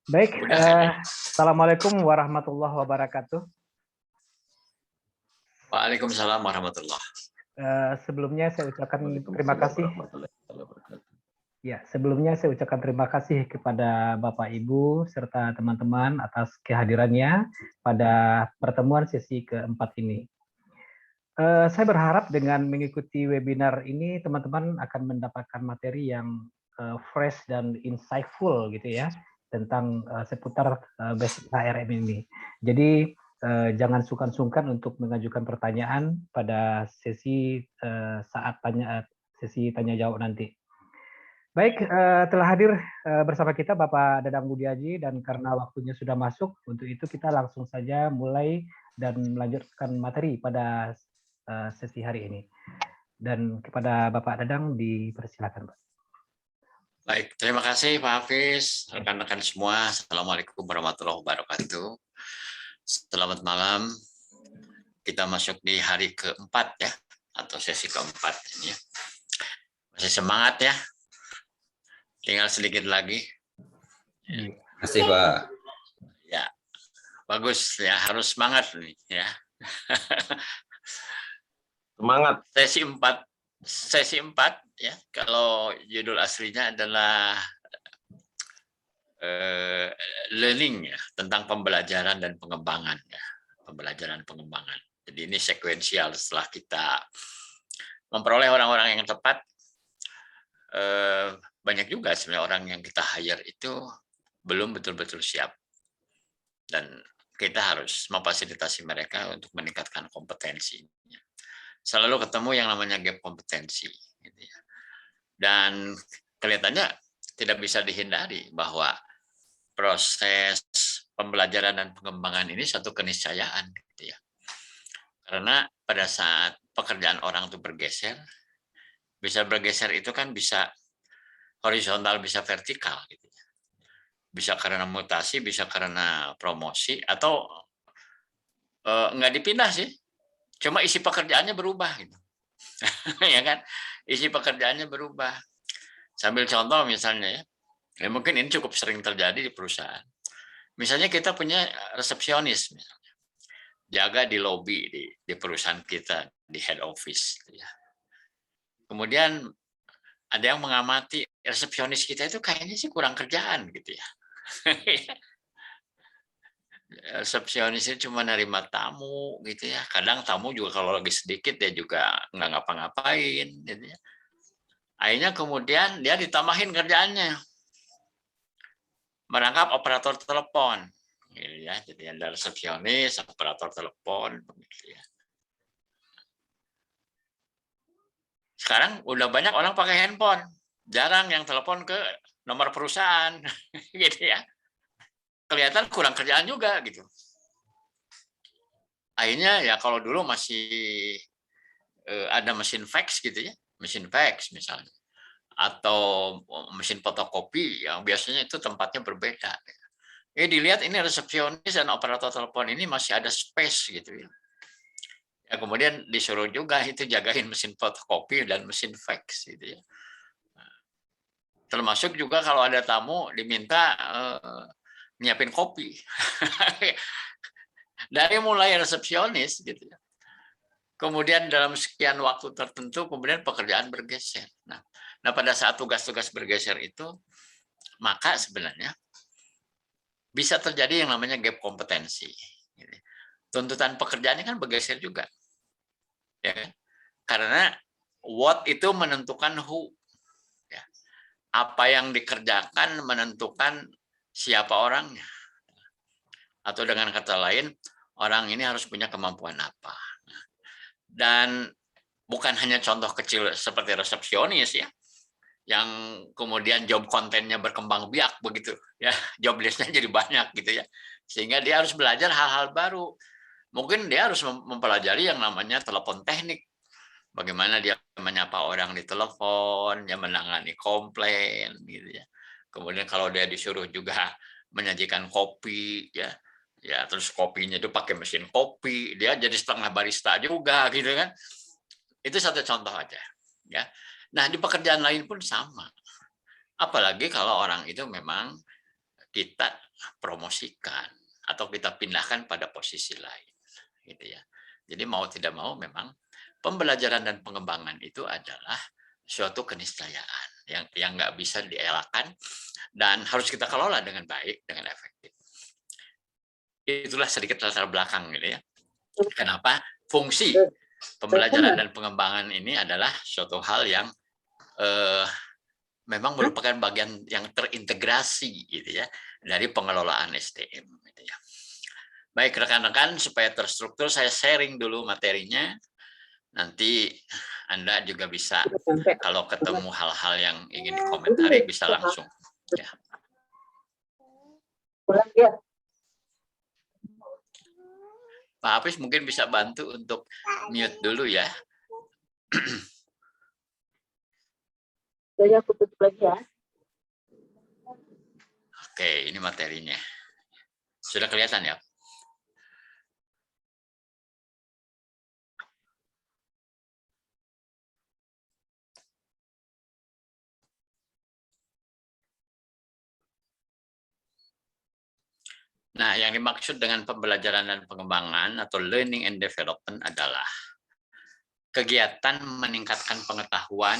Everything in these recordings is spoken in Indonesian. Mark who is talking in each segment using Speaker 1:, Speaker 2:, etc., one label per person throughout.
Speaker 1: Baik,
Speaker 2: Udah kan ya?
Speaker 1: Assalamualaikum warahmatullahi wabarakatuh.
Speaker 2: Waalaikumsalam warahmatullah.
Speaker 1: Sebelumnya saya ucapkan terima
Speaker 3: Waalaikumsalam
Speaker 1: kasih.
Speaker 3: warahmatullahi wabarakatuh.
Speaker 1: Ya, sebelumnya saya ucapkan terima kasih kepada Bapak Ibu serta teman-teman atas kehadirannya pada pertemuan sesi keempat ini. Saya berharap dengan mengikuti webinar ini teman-teman akan mendapatkan materi yang fresh dan insightful gitu ya tentang seputar basic HRM ini. Jadi jangan sungkan-sungkan untuk mengajukan pertanyaan pada sesi sesi tanya jawab nanti. Baik, telah hadir bersama kita Bapak Dadang Budiaji, dan karena waktunya sudah masuk, untuk itu kita langsung saja mulai dan melanjutkan materi pada sesi hari ini. Dan kepada Bapak Dadang dipersilakan, Pak.
Speaker 2: Baik, terima kasih Pak Hafiz, rekan-rekan semua. Assalamualaikum warahmatullahi wabarakatuh. Selamat malam. Kita masuk di hari keempat ya, atau sesi keempat ini ya. Masih semangat ya. Tinggal sedikit lagi.
Speaker 3: Terima kasih Pak.
Speaker 2: Ya, bagus ya, harus semangat nih ya.
Speaker 3: Semangat.
Speaker 2: Sesi 4 ya. Kalau judul aslinya adalah learning ya, tentang pembelajaran dan pengembangan ya. Pembelajaran pengembangan. Jadi ini sekuensial, setelah kita memperoleh orang-orang yang tepat, banyak juga sebenarnya orang yang kita hire itu belum betul-betul siap. Dan kita harus memfasilitasi mereka untuk meningkatkan kompetensi. Selalu ketemu yang namanya gap kompetensi. Gitu ya. Dan kelihatannya tidak bisa dihindari bahwa proses pembelajaran dan pengembangan ini satu keniscayaan. Gitu ya. Karena pada saat pekerjaan orang itu bergeser itu kan bisa horizontal, bisa vertikal. Gitu. Bisa karena mutasi, bisa karena promosi, atau nggak dipindah sih. Cuma isi pekerjaannya berubah. Gitu. Ya kan? Isi pekerjaannya berubah. Sambil contoh misalnya ya, mungkin ini cukup sering terjadi di perusahaan. Misalnya kita punya resepsionis, misalnya, jaga di lobi di perusahaan kita, di head office. Gitu ya. Kemudian ada yang mengamati resepsionis kita itu kayaknya sih kurang kerjaan gitu ya. Resepsionisnya cuma nerima tamu gitu ya. Kadang tamu juga kalau lagi sedikit dia juga nggak ngapa-ngapain gitu ya. Akhirnya kemudian dia ditambahin kerjaannya. Merangkap operator telepon. Gitu ya. Jadi ada resepsionis, operator telepon begitu ya. Sekarang udah banyak orang pakai handphone. Jarang yang telepon ke nomor perusahaan gitu ya. Kelihatan kurang kerjaan juga gitu. Akhirnya ya kalau dulu masih ada mesin fax gitu ya, mesin fax misalnya, atau mesin fotokopi yang biasanya itu tempatnya berbeda. Dilihat ini resepsionis dan operator telepon ini masih ada space gitu ya. Ya kemudian disuruh juga itu jagain mesin fotokopi dan mesin fax gitu ya. Termasuk juga kalau ada tamu diminta nyiapin kopi. Dari mulai resepsionis gitu ya. Kemudian dalam sekian waktu tertentu kemudian pekerjaan bergeser. Nah pada saat tugas-tugas bergeser itu maka sebenarnya bisa terjadi yang namanya gap kompetensi. Tuntutan pekerjaannya kan bergeser juga. Ya kan? Karena what itu menentukan who. Ya. Apa yang dikerjakan menentukan siapa orangnya. Atau dengan kata lain, orang ini harus punya kemampuan apa. Dan bukan hanya contoh kecil seperti resepsionis ya, yang kemudian job kontennya berkembang biak begitu ya, job listnya jadi banyak gitu ya, sehingga dia harus belajar hal-hal baru. Mungkin dia harus mempelajari yang namanya telepon teknik, bagaimana dia menyapa orang di telepon, dia menangani komplain gitu ya. Kemudian kalau dia disuruh juga menyajikan kopi ya, terus kopinya itu pakai mesin kopi, dia jadi setengah barista juga gitu kan. Itu satu contoh aja ya. Nah di pekerjaan lain pun sama, apalagi kalau orang itu memang kita promosikan atau kita pindahkan pada posisi lain, gitu ya. Jadi mau tidak mau memang pembelajaran dan pengembangan itu adalah suatu keniscayaan yang nggak bisa dielakkan dan harus kita kelola dengan baik, dengan efektif. Itulah sedikit latar belakang gitu ya. Kenapa fungsi pembelajaran dan pengembangan ini adalah suatu hal yang memang merupakan bagian yang terintegrasi gitu ya dari pengelolaan SDM gitu ya. Baik rekan-rekan, supaya terstruktur saya sharing dulu materinya. Nanti Anda juga bisa kalau ketemu hal-hal yang ingin dikomentari bisa langsung ya. Pak Hafiz mungkin bisa bantu untuk mute dulu ya.
Speaker 4: Jadi aku tutup lagi ya.
Speaker 2: Oke, ini materinya. Sudah kelihatan ya? Nah, yang dimaksud dengan pembelajaran dan pengembangan atau learning and development adalah kegiatan meningkatkan pengetahuan,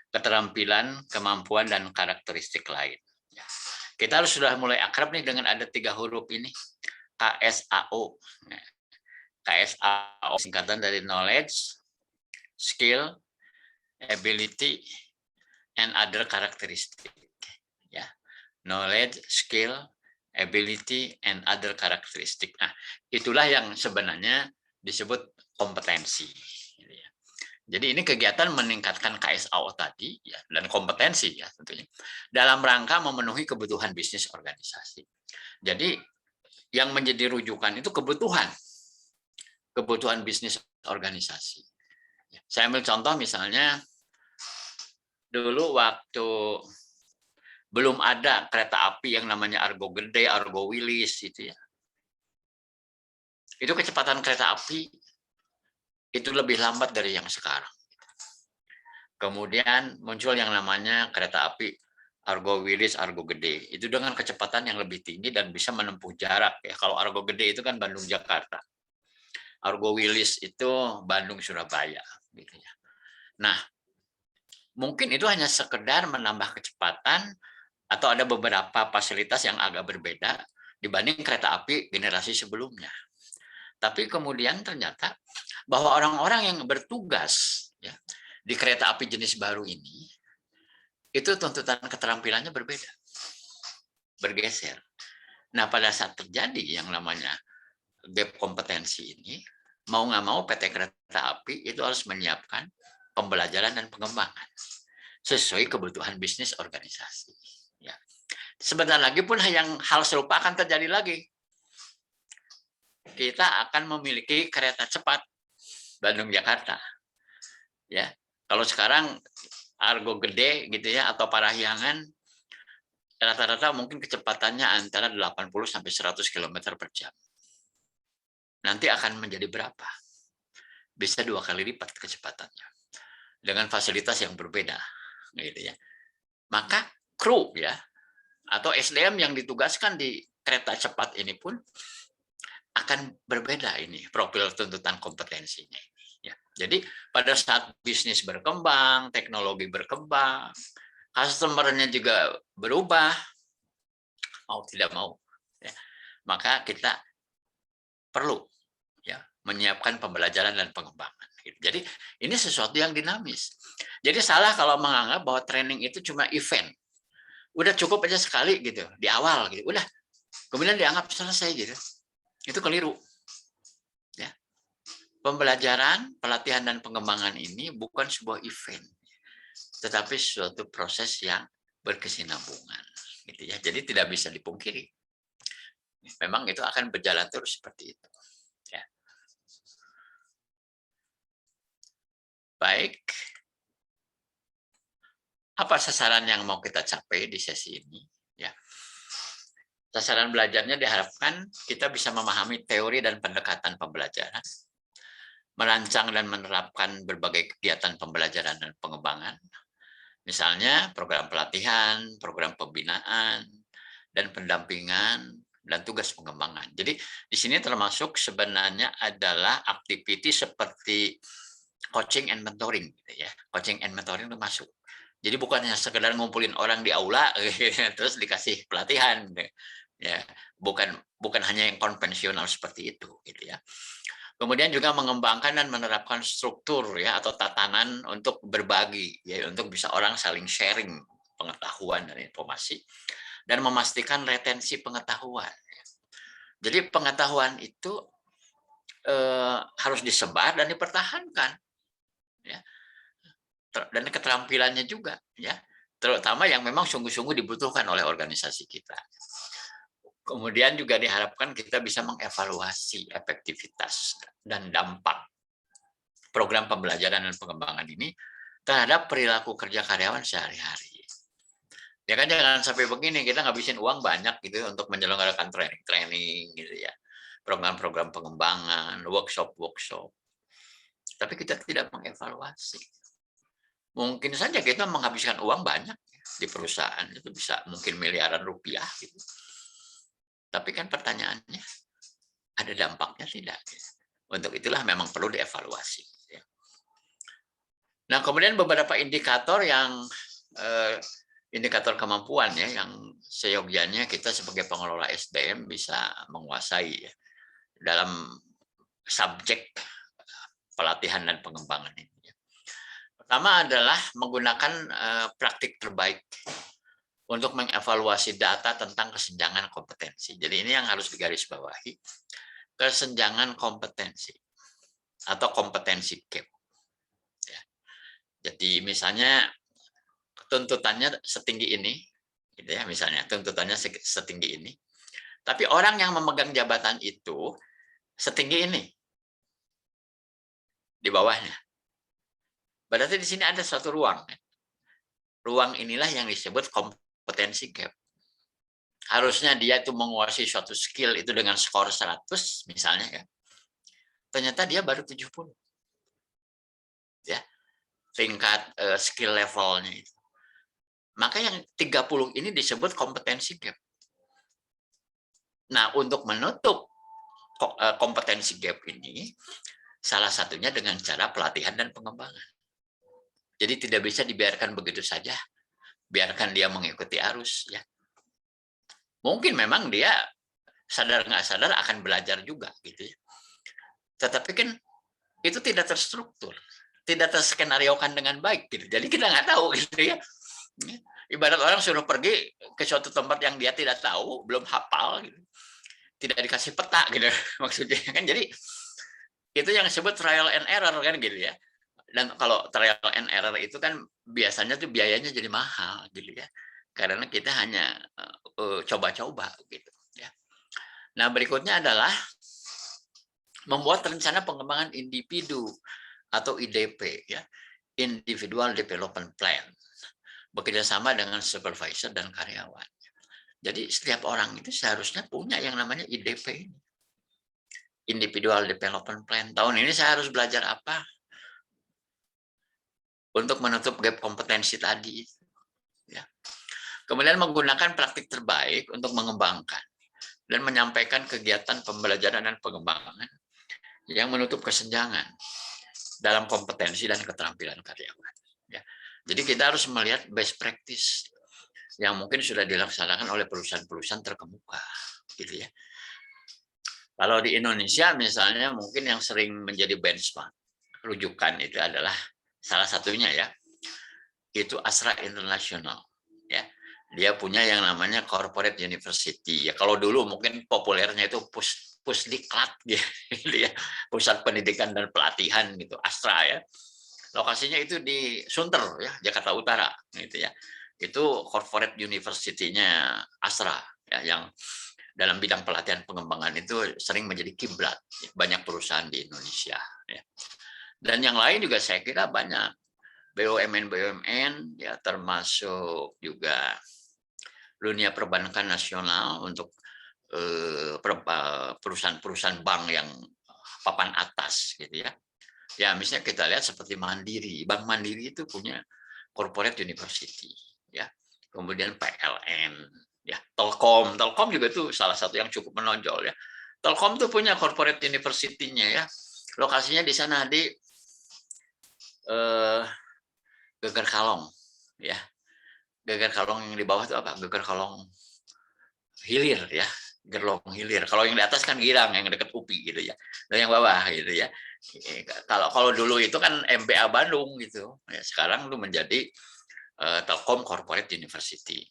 Speaker 2: keterampilan, kemampuan, dan karakteristik lain. Kita harus sudah mulai akrab nih dengan ada 3 huruf ini, KSAO. KSAO singkatan dari knowledge, skill, ability, and other characteristic. Ya, knowledge, skill, ability, and other characteristic. Nah, itulah yang sebenarnya disebut kompetensi. Jadi ini kegiatan meningkatkan KSAO tadi ya, dan kompetensi ya tentunya dalam rangka memenuhi kebutuhan bisnis organisasi. Jadi yang menjadi rujukan itu kebutuhan bisnis organisasi. Saya ambil contoh misalnya dulu waktu belum ada kereta api yang namanya Argo Gede, Argo Wilis itu ya. Itu kecepatan kereta api itu lebih lambat dari yang sekarang. Kemudian muncul yang namanya kereta api Argo Wilis, Argo Gede. Itu dengan kecepatan yang lebih tinggi dan bisa menempuh jarak ya. Kalau Argo Gede itu kan Bandung Jakarta. Argo Wilis itu Bandung Surabaya gitu ya. Nah, mungkin itu hanya sekedar menambah kecepatan atau ada beberapa fasilitas yang agak berbeda dibanding kereta api generasi sebelumnya. Tapi kemudian ternyata bahwa orang-orang yang bertugas ya, di kereta api jenis baru ini, itu tuntutan keterampilannya berbeda, bergeser. Nah, pada saat terjadi yang namanya gap kompetensi ini, mau nggak mau PT Kereta Api itu harus menyiapkan pembelajaran dan pengembangan sesuai kebutuhan bisnis organisasi. Ya. Sebentar lagi pun hal serupa akan terjadi lagi. Kita akan memiliki kereta cepat Bandung Jakarta. Ya, kalau sekarang Argo Gede gitu ya atau Parahyangan rata-rata mungkin kecepatannya antara 80 sampai 100 km per jam. Nanti akan menjadi berapa? Bisa 2 kali lipat kecepatannya dengan fasilitas yang berbeda, gitu ya. Maka kru ya atau SDM yang ditugaskan di kereta cepat ini pun akan berbeda ini profil tuntutan kompetensinya. Ya. Jadi pada saat bisnis berkembang, teknologi berkembang, customer-nya juga berubah, mau tidak mau, ya, maka kita perlu ya menyiapkan pembelajaran dan pengembangan. Jadi ini sesuatu yang dinamis. Jadi salah kalau menganggap bahwa training itu cuma event, udah cukup aja sekali gitu di awal, gitu, udah, kemudian dianggap selesai gitu, itu keliru. Ya. Pembelajaran, pelatihan dan pengembangan ini bukan sebuah event, tetapi suatu proses yang berkesinambungan, gitu ya. Jadi tidak bisa dipungkiri. Memang itu akan berjalan terus seperti itu. Ya. Baik. Apa sasaran yang mau kita capai di sesi ini? Ya. Sasaran belajarnya diharapkan kita bisa memahami teori dan pendekatan pembelajaran, merancang dan menerapkan berbagai kegiatan pembelajaran dan pengembangan, misalnya program pelatihan, program pembinaan, dan pendampingan dan tugas pengembangan. Jadi di sini termasuk sebenarnya adalah aktiviti seperti coaching and mentoring, gitu ya. Coaching and mentoring itu masuk. Jadi bukan hanya sekedar ngumpulin orang di aula terus dikasih pelatihan, ya. Bukan hanya yang konvensional seperti itu, gitu ya. Kemudian juga mengembangkan dan menerapkan struktur ya atau tatanan untuk berbagi, ya, untuk bisa orang saling sharing pengetahuan dan informasi dan memastikan retensi pengetahuan. Jadi pengetahuan itu harus disebar dan dipertahankan, ya. Dan keterampilannya juga, ya, terutama yang memang sungguh-sungguh dibutuhkan oleh organisasi kita. Kemudian juga diharapkan kita bisa mengevaluasi efektivitas dan dampak program pembelajaran dan pengembangan ini terhadap perilaku kerja karyawan sehari-hari. Ya kan jangan sampai begini, kita ngabisin uang banyak gitu untuk menyelenggarakan training gitu ya. Program-program pengembangan, workshop. Tapi kita tidak mengevaluasi. Mungkin saja kita menghabiskan uang banyak di perusahaan, itu bisa mungkin miliaran rupiah gitu. Tapi kan pertanyaannya, ada dampaknya tidak? Untuk itulah memang perlu dievaluasi. Nah, kemudian beberapa indikator yang indikator kemampuan ya, yang seyogianya kita sebagai pengelola SDM bisa menguasai ya, dalam subjek pelatihan dan pengembangan ini. Pertama adalah menggunakan praktik terbaik untuk mengevaluasi data tentang kesenjangan kompetensi. Jadi ini yang harus digarisbawahi, kesenjangan kompetensi atau kompetensi gap. Ya. Jadi misalnya tuntutannya setinggi ini, gitu ya, misalnya tuntutannya setinggi ini, tapi orang yang memegang jabatan itu setinggi ini di bawahnya. Berarti di sini ada suatu ruang. Ruang inilah yang disebut kompetensi gap. Harusnya dia itu menguasai suatu skill itu dengan skor 100 misalnya ya. Ternyata dia baru 70. Ya. Tingkat skill levelnya itu. Maka yang 30 ini disebut kompetensi gap. Nah, untuk menutup kompetensi gap ini salah satunya dengan cara pelatihan dan pengembangan. Jadi tidak bisa dibiarkan begitu saja. Biarkan dia mengikuti arus ya. Mungkin memang dia sadar nggak sadar akan belajar juga gitu ya. Tetapi kan itu tidak terstruktur, tidak terskenariokan dengan baik gitu. Jadi kita nggak tahu gitu ya. Ibarat orang suruh pergi ke suatu tempat yang dia tidak tahu, belum hafal gitu. Tidak dikasih peta gitu maksudnya kan. Jadi itu yang disebut trial and error kan gitu ya. Dan kalau trial and error itu kan biasanya tuh biayanya jadi mahal gitu ya. Karena kita hanya coba-coba gitu ya. Nah, berikutnya adalah membuat rencana pengembangan individu atau IDP ya, Individual Development Plan. Bekerja sama dengan supervisor dan karyawan. Jadi setiap orang itu seharusnya punya yang namanya IDP ini. Individual Development Plan. Tahun ini saya harus belajar apa? Untuk menutup gap kompetensi tadi. Ya. Kemudian menggunakan praktik terbaik untuk mengembangkan dan menyampaikan kegiatan pembelajaran dan pengembangan yang menutup kesenjangan dalam kompetensi dan keterampilan karyawan. Ya. Jadi kita harus melihat best practice yang mungkin sudah dilaksanakan oleh perusahaan-perusahaan terkemuka, gitu ya. Kalau di Indonesia misalnya mungkin yang sering menjadi benchmark rujukan itu adalah salah satunya ya, itu Astra International. Ya, dia punya yang namanya Corporate University. Ya, kalau dulu mungkin populernya itu Pusdiklat gitu ya, Pusat Pendidikan dan Pelatihan gitu, Astra ya. Lokasinya itu di Sunter ya, Jakarta Utara gitu ya. Itu Corporate University-nya Astra ya, yang dalam bidang pelatihan pengembangan itu sering menjadi kiblat banyak perusahaan di Indonesia ya. Dan yang lain juga saya kira banyak BUMN ya, termasuk juga dunia perbankan nasional untuk perusahaan-perusahaan bank yang papan atas gitu ya. Ya misalnya kita lihat seperti Mandiri, Bank Mandiri itu punya Corporate University ya. Kemudian PLN Ya, Telkom juga itu salah satu yang cukup menonjol ya. Telkom tuh punya corporate university-nya ya. Lokasinya di sana di Geger Kalong ya. Geger Kalong yang di bawah itu apa? Geger Kalong Hilir ya. Gerlong Hilir. Kalau yang di atas kan Girang yang dekat UPI gitu ya. Dan yang bawah gitu ya. Kalau dulu itu kan MBA Bandung gitu. Ya, sekarang itu menjadi Telkom Corporate University.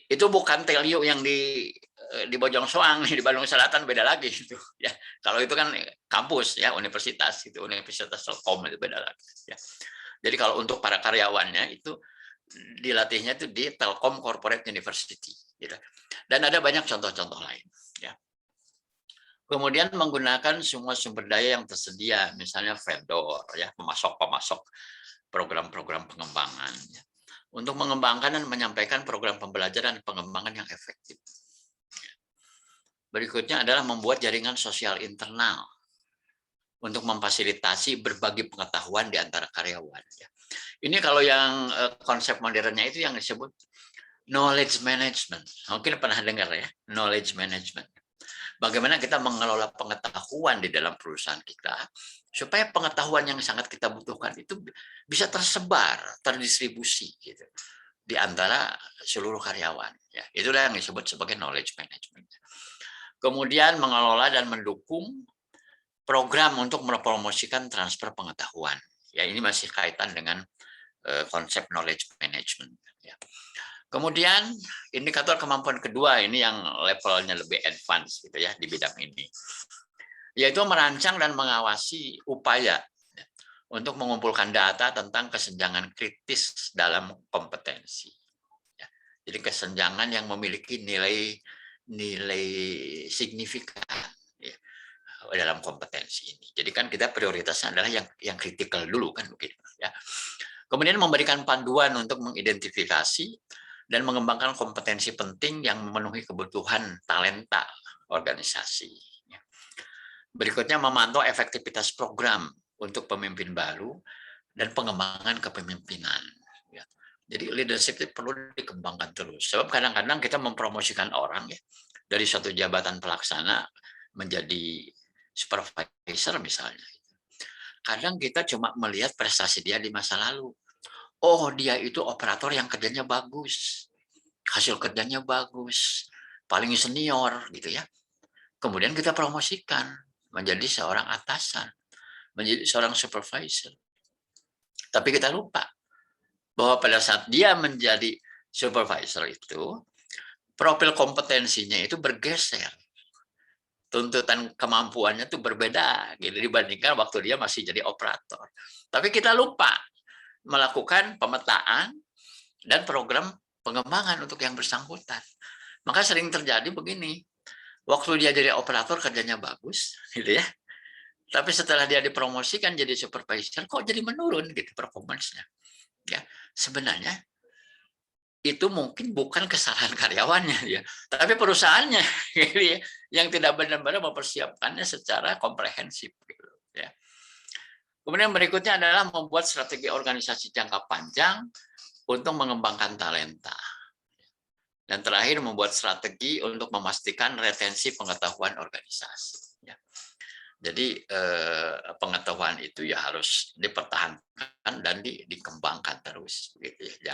Speaker 2: Itu bukan Telio yang di Bojong Soang, di Bandung Selatan beda lagi gitu ya. Kalau itu kan kampus ya, universitas itu, Universitas Telkom itu beda lagi ya. Jadi kalau untuk para karyawannya itu dilatihnya itu di Telkom Corporate University gitu. Dan ada banyak contoh-contoh lain ya. Kemudian menggunakan semua sumber daya yang tersedia, misalnya vendor ya, pemasok program-program pengembangan ya, untuk mengembangkan dan menyampaikan program pembelajaran dan pengembangan yang efektif. Berikutnya adalah membuat jaringan sosial internal untuk memfasilitasi berbagi pengetahuan di antara karyawan. Ini kalau yang konsep modernnya itu yang disebut knowledge management. Mungkin pernah dengar ya, knowledge management. Bagaimana kita mengelola pengetahuan di dalam perusahaan kita supaya pengetahuan yang sangat kita butuhkan itu bisa tersebar, terdistribusi gitu di antara seluruh karyawan. Ya, itulah yang disebut sebagai knowledge management. Kemudian mengelola dan mendukung program untuk mempromosikan transfer pengetahuan. Ya, ini masih kaitan dengan konsep knowledge management. Ya. Kemudian indikator kemampuan kedua ini yang levelnya lebih advance gitu ya di bidang ini, yaitu merancang dan mengawasi upaya untuk mengumpulkan data tentang kesenjangan kritis dalam kompetensi. Ya. Jadi kesenjangan yang memiliki nilai signifikan ya, dalam kompetensi ini. Jadi kan kita prioritasnya adalah yang kritikal dulu kan begitu ya. Kemudian memberikan panduan untuk mengidentifikasi dan mengembangkan kompetensi penting yang memenuhi kebutuhan talenta organisasi. Berikutnya memantau efektivitas program untuk pemimpin baru dan pengembangan kepemimpinan. Jadi leadership itu perlu dikembangkan terus. Sebab kadang-kadang kita mempromosikan orang ya dari suatu jabatan pelaksana menjadi supervisor misalnya. Kadang kita cuma melihat prestasi dia di masa lalu. Oh, dia itu operator yang kerjanya bagus. Hasil kerjanya bagus. Paling senior gitu ya. Kemudian kita promosikan menjadi seorang atasan, menjadi seorang supervisor. Tapi kita lupa bahwa pada saat dia menjadi supervisor itu, profil kompetensinya itu bergeser. Tuntutan kemampuannya itu berbeda gitu dibandingkan waktu dia masih jadi operator. Tapi kita lupa melakukan pemetaan dan program pengembangan untuk yang bersangkutan. Maka sering terjadi begini, waktu dia jadi operator kerjanya bagus, gitu ya. Tapi setelah dia dipromosikan jadi supervisor, kok jadi menurun gitu performance-nya. Ya, sebenarnya itu mungkin bukan kesalahan karyawannya ya, tapi perusahaannya gitu ya, yang tidak benar-benar mempersiapkannya secara komprehensif. Gitu, ya. Kemudian berikutnya adalah membuat strategi organisasi jangka panjang untuk mengembangkan talenta. Dan terakhir membuat strategi untuk memastikan retensi pengetahuan organisasi. Ya. Jadi pengetahuan itu ya harus dipertahankan dan dikembangkan terus. Gitu ya.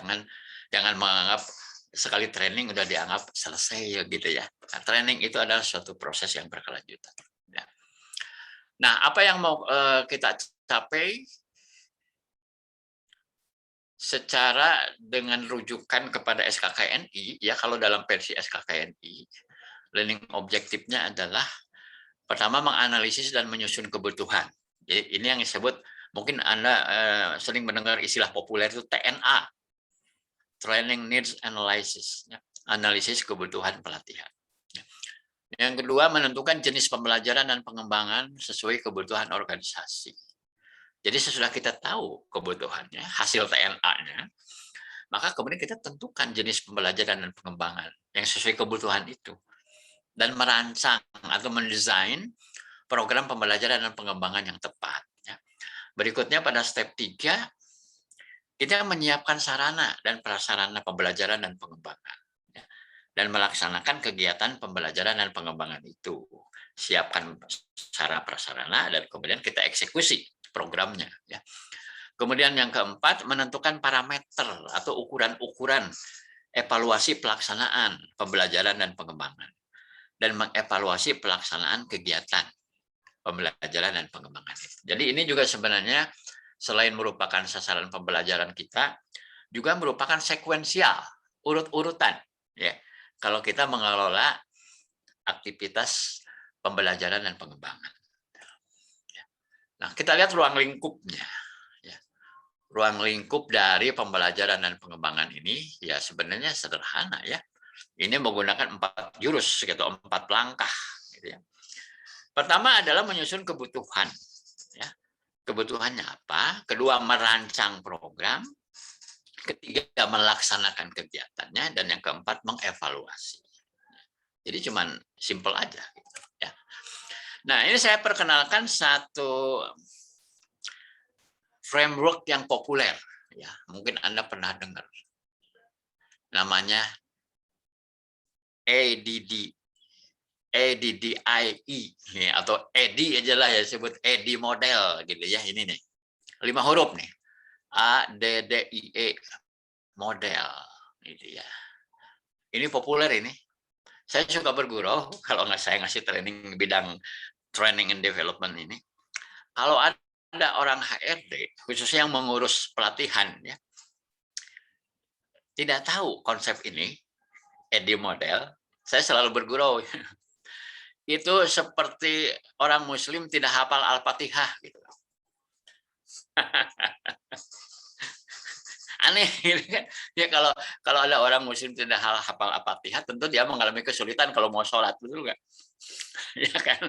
Speaker 2: Jangan menganggap sekali training udah dianggap selesai gitu ya. Nah, training itu adalah suatu proses yang berkelanjutan. Ya. Nah, apa yang mau kita capai secara dengan rujukan kepada SKKNI, ya kalau dalam versi SKKNI, learning objektifnya adalah pertama menganalisis dan menyusun kebutuhan. Jadi ini yang disebut, mungkin Anda sering mendengar istilah populer itu TNA, Training Needs Analysis, ya. Analisis kebutuhan pelatihan. Yang kedua, menentukan jenis pembelajaran dan pengembangan sesuai kebutuhan organisasi. Jadi sesudah kita tahu kebutuhannya, hasil TNA-nya, maka kemudian kita tentukan jenis pembelajaran dan pengembangan yang sesuai kebutuhan itu. Dan merancang atau mendesain program pembelajaran dan pengembangan yang tepat. Berikutnya pada step 3, kita menyiapkan sarana dan prasarana pembelajaran dan pengembangan. dan melaksanakan kegiatan pembelajaran dan pengembangan itu. Siapkan sarana prasarana dan kemudian kita eksekusi programnya. Ya. Kemudian yang keempat, menentukan parameter atau ukuran-ukuran evaluasi pelaksanaan pembelajaran dan pengembangan dan mengevaluasi pelaksanaan kegiatan pembelajaran dan pengembangan. Jadi ini juga sebenarnya selain merupakan sasaran pembelajaran kita, juga merupakan sekuensial, urut-urutan. Ya, kalau kita mengelola aktivitas pembelajaran dan pengembangan. Nah, kita lihat ruang lingkupnya. Ya. Ruang lingkup dari pembelajaran dan pengembangan ini ya sebenarnya sederhana ya. Ini menggunakan 4 jurus gitu, 4 langkah. Gitu ya. Pertama adalah menyusun kebutuhan. Ya. Kebutuhannya apa? Kedua, merancang program. Ketiga, melaksanakan kegiatannya. Dan yang keempat, mengevaluasi. Jadi cuman simple aja. Gitu, ya. Nah, ini saya perkenalkan satu framework yang populer. Ya, mungkin Anda pernah dengar. Namanya ADDIE atau EDI aja lah ya, sebut EDI model gitu ya. Ini nih 5 huruf nih, ADDIE model gitu ya. Ini populer ini. Saya suka bergurau kalau nggak saya ngasih training bidang training and development ini. Kalau ada orang HRD khususnya yang mengurus pelatihan ya, tidak tahu konsep ini EDI model, saya selalu bergurau. Itu seperti orang Muslim tidak hafal Al-Fatihah gitu. Aneh gitu kan. Ya kalau ada orang Muslim tidak hafal Al-Fatihah, tentu dia mengalami kesulitan kalau mau sholat, betul nggak? Ya kan?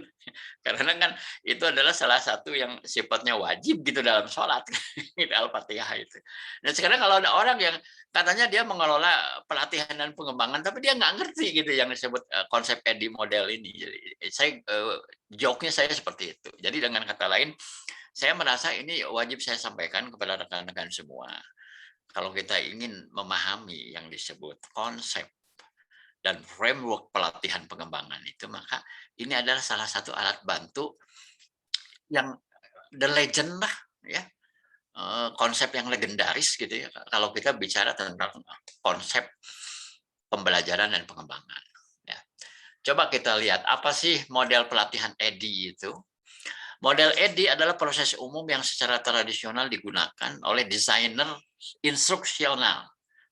Speaker 2: Karena kan itu adalah salah satu yang sifatnya wajib gitu dalam sholat, gitu, Al-Fatihah itu. Dan sekarang kalau ada orang yang katanya dia mengelola pelatihan dan pengembangan, tapi dia nggak ngerti gitu yang disebut konsep EDI model ini. Jadi saya joke-nya saya seperti itu. Jadi dengan kata lain, saya merasa ini wajib saya sampaikan kepada rekan-rekan semua. Kalau kita ingin memahami yang disebut konsep dan framework pelatihan pengembangan itu, maka ini adalah salah satu alat bantu yang the legend lah ya, konsep yang legendaris gitu ya kalau kita bicara tentang konsep pembelajaran dan pengembangan ya. Coba kita lihat apa sih model pelatihan EDI itu. Model EDI adalah proses umum yang secara tradisional digunakan oleh desainer instruksional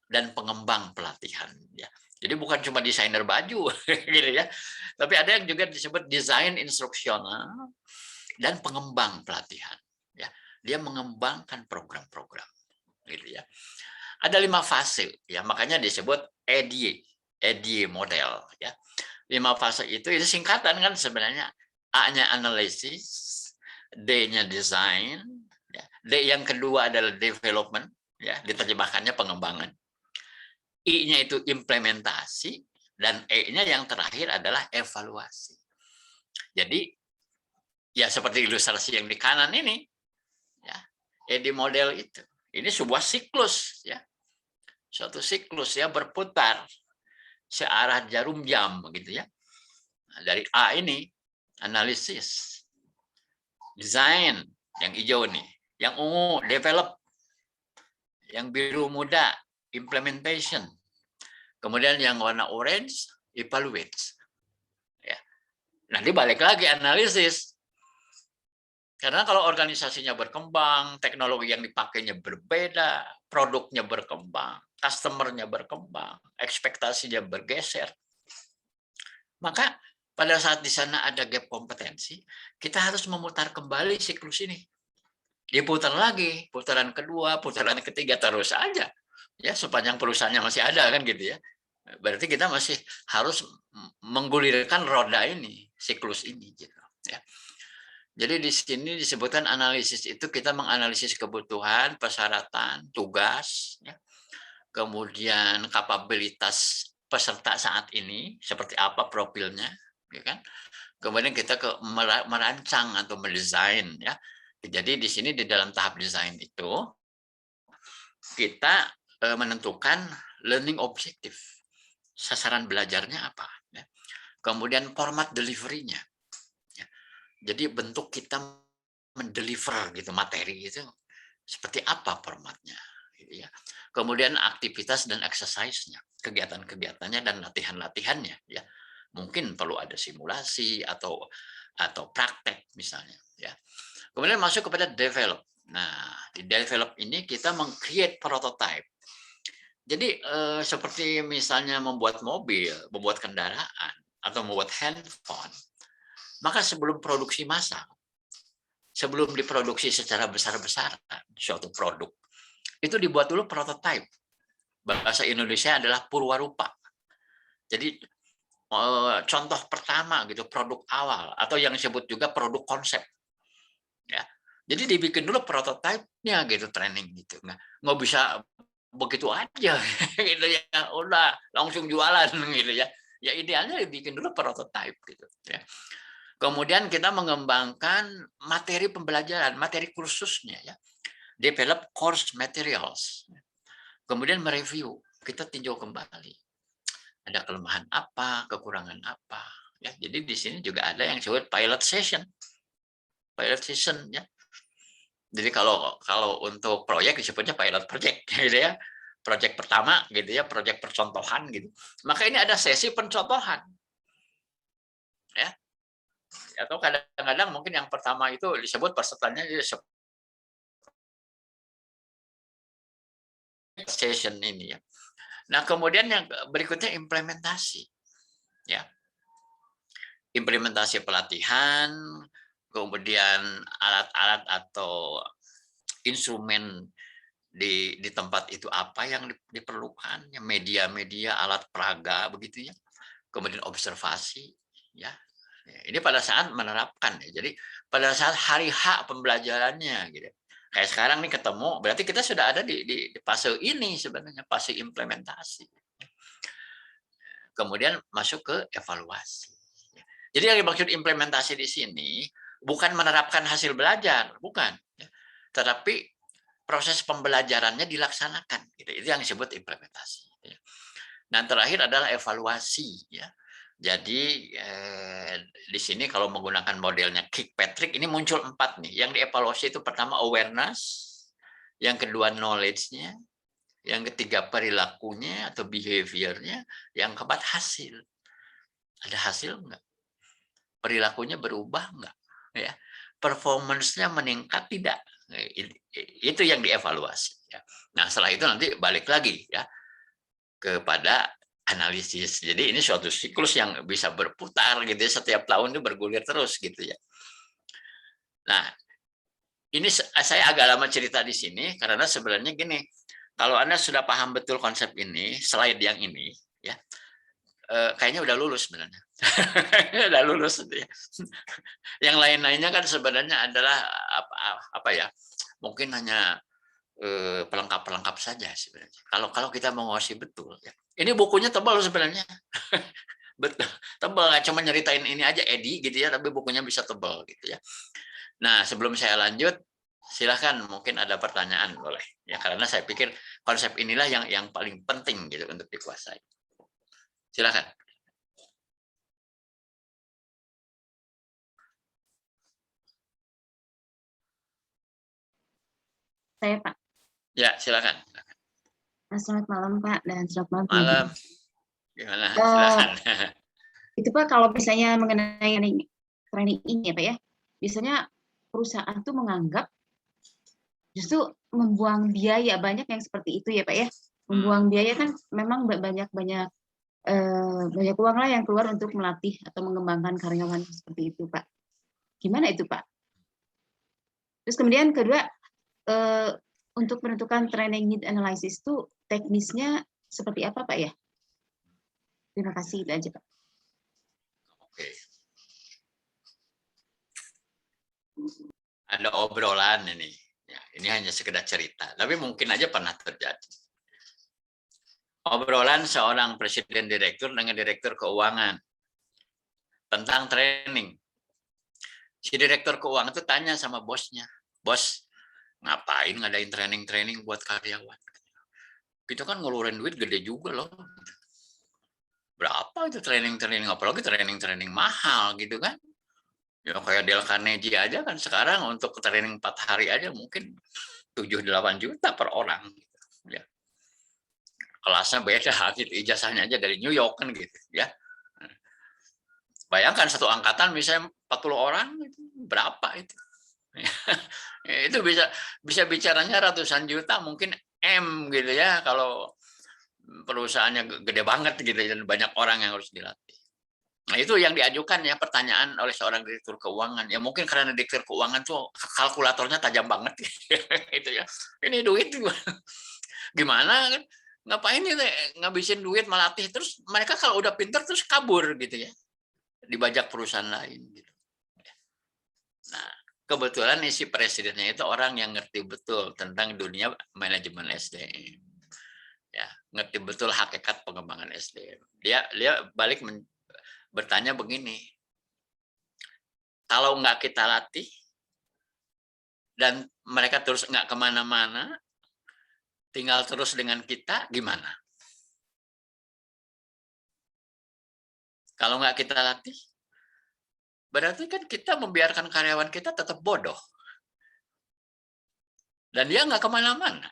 Speaker 2: dan pengembang pelatihan ya. Jadi bukan cuma desainer baju gitu ya. Tapi ada yang juga disebut desain instruksional dan pengembang pelatihan ya. Dia mengembangkan program-program gitu ya. Ada 5 fase ya, makanya disebut EDI model ya. 5 fase itu singkatan kan sebenarnya. A-nya analisis, D-nya design, ya. D yang kedua adalah development, ya, diterjemahkannya pengembangan. I-nya itu implementasi, dan E-nya yang terakhir adalah evaluasi. Jadi, ya seperti ilustrasi yang di kanan ini, ya, EDI model itu. Ini sebuah siklus, ya, suatu siklus ya berputar searah jarum jam, begitu ya. Nah, dari A ini analisis, desain yang hijau nih, yang ungu develop, yang biru muda implementation, kemudian yang warna orange evaluate. Ya. Nanti balik lagi analisis. Karena kalau organisasinya berkembang, teknologi yang dipakainya berbeda, produknya berkembang, customer-nya berkembang, ekspektasinya bergeser, maka pada saat di sana ada gap kompetensi, kita harus memutar kembali siklus ini. Diputar lagi, putaran kedua, putaran ketiga, terus aja. Ya, sepanjang perusahaannya masih ada kan gitu ya. Berarti kita masih harus menggulirkan roda ini, siklus ini gitu ya. Jadi di sini disebutkan analisis itu kita menganalisis kebutuhan, persyaratan, tugas, ya. Kemudian kapabilitas peserta saat ini seperti apa profilnya, ya kan? Kemudian kita merancang atau mendesain, ya. Jadi di sini di dalam tahap desain itu kita menentukan learning objective. sasaran belajarnya apa, ya. Kemudian format delivery-nya. Ya. Jadi bentuk kita mendeliver gitu materi itu seperti apa formatnya, gitu ya. Kemudian aktivitas dan exercise-nya, kegiatan-kegiatannya dan latihan-latihannya, ya. Mungkin perlu ada simulasi atau praktek misalnya, ya. Kemudian masuk kepada develop. Nah, di develop ini kita meng-create prototype. Jadi seperti misalnya membuat mobil, membuat kendaraan, atau membuat handphone, maka sebelum produksi massal, sebelum diproduksi secara besar-besaran suatu produk, itu dibuat dulu prototype. Bahasa Indonesia adalah purwarupa. Jadi contoh pertama gitu, produk awal atau yang disebut juga produk konsep. Ya. Jadi dibikin dulu prototipe-nya gitu, training gitu. Nah, nggak bisa begitu aja gitu ya, udah langsung jualan gitu ya. Ya idealnya dibikin dulu prototipe gitu ya. Kemudian kita mengembangkan materi pembelajaran, materi kursusnya ya. Develop course materials. Kemudian mereview, kita tinjau kembali. Ada kelemahan apa, kekurangan apa ya. Jadi di sini juga ada yang disebut pilot session. Pilot session ya. Jadi kalau untuk proyek disebutnya pilot project gitu ya. Proyek pertama gitu ya, proyek percontohan gitu. Maka ini ada sesi pencontohan. Ya. Atau kadang-kadang mungkin yang pertama itu disebut pesertanya session ini ya. Nah, kemudian yang berikutnya implementasi. Ya. Implementasi pelatihan, kemudian alat-alat atau instrumen di tempat itu apa yang diperlukan, media-media, alat peraga begitu ya. Kemudian observasi ya. Ini pada saat menerapkan ya. Jadi pada saat hari H pembelajarannya gitu. Kayak sekarang nih ketemu, berarti kita sudah ada di fase ini sebenarnya, fase implementasi. Kemudian masuk ke evaluasi. Jadi yang dimaksud implementasi di sini bukan menerapkan hasil belajar, bukan. Tetapi proses pembelajarannya dilaksanakan. Itu yang disebut implementasi. Nah, terakhir adalah evaluasi. Ya. Jadi di sini kalau menggunakan modelnya Kirkpatrick ini muncul 4 nih. Yang dievaluasi itu pertama awareness, yang kedua knowledge-nya, yang ketiga perilakunya atau behavior-nya, yang keempat hasil. Ada hasil enggak? Perilakunya berubah enggak? Ya. Performance-nya meningkat tidak? Itu yang dievaluasi. Ya. Nah, setelah itu nanti balik lagi ya kepada analisis. Jadi ini suatu siklus yang bisa berputar gitu ya, setiap tahun itu bergulir terus gitu ya. Nah, ini saya agak lama cerita di sini karena sebenarnya gini, kalau Anda sudah paham betul konsep ini, slide yang ini ya, kayaknya udah lulus sebenarnya. Udah lulus ya. Yang lain-lainnya kan sebenarnya adalah apa ya? Mungkin hanya pelengkap-pelengkap saja sebenarnya. Kalau kita menguasai betul ya. Ini bukunya tebal sebenarnya. Betul. Tebal, nggak cuma nyeritain ini aja Edi gitu ya, tapi bukunya bisa tebal gitu ya. Nah, sebelum saya lanjut, silahkan mungkin ada pertanyaan boleh. Ya karena saya pikir konsep inilah yang paling penting gitu untuk dikuasai. Silakan.
Speaker 4: Saya Pak.
Speaker 2: Ya, silakan.
Speaker 4: Selamat malam Pak dan selamat
Speaker 2: malam. Gimana? Silakan.
Speaker 4: Itu Pak kalau misalnya mengenai training ini ya Pak ya, biasanya perusahaan tuh menganggap justru membuang biaya, banyak yang seperti itu ya Pak ya. Membuang biaya kan memang banyak uang lah yang keluar untuk melatih atau mengembangkan karyawan seperti itu Pak. Gimana itu Pak? Terus kemudian kedua, untuk menentukan training need analysis itu teknisnya seperti apa Pak ya? Terima kasih, itu aja Pak.
Speaker 2: Oke. Ada obrolan ini. Ya, ini hanya sekedar cerita, tapi mungkin aja pernah terjadi. Obrolan seorang presiden direktur dengan direktur keuangan tentang training. Si direktur keuangan itu tanya sama bosnya, bos, ngapain ngadain training buat karyawan? Kita kan ngeluarin duit gede juga loh. Berapa itu training, apalagi training mahal gitu kan. Ya kayak Dale Carnegie aja kan sekarang untuk training 4 hari aja mungkin 7-8 juta per orang. Ya. Kelasnya beda, gitu. Ijazahnya aja dari New York kan gitu ya. Bayangkan satu angkatan misalnya 40 orang, berapa itu? Itu bisa bicaranya ratusan juta, mungkin M gitu ya, kalau perusahaannya gede banget gitu dan banyak orang yang harus dilatih. Nah, itu yang diajukan ya pertanyaan oleh seorang direktur keuangan. Ya mungkin karena direktur keuangan tuh kalkulatornya tajam banget itu ya. Ini duit gimana kan? Ngapain ini ngabisin duit melatih terus mereka kalau udah pinter terus kabur gitu ya. Dibajak perusahaan lain gitu. Nah, kebetulan si presidennya itu orang yang ngerti betul tentang dunia manajemen SDM. Ya, ngerti betul hakikat pengembangan SDM. Dia balik bertanya begini, kalau nggak kita latih dan mereka terus nggak kemana-mana, tinggal terus dengan kita, gimana? Kalau nggak kita latih, berarti kan kita membiarkan karyawan kita tetap bodoh. Dan dia nggak kemana-mana.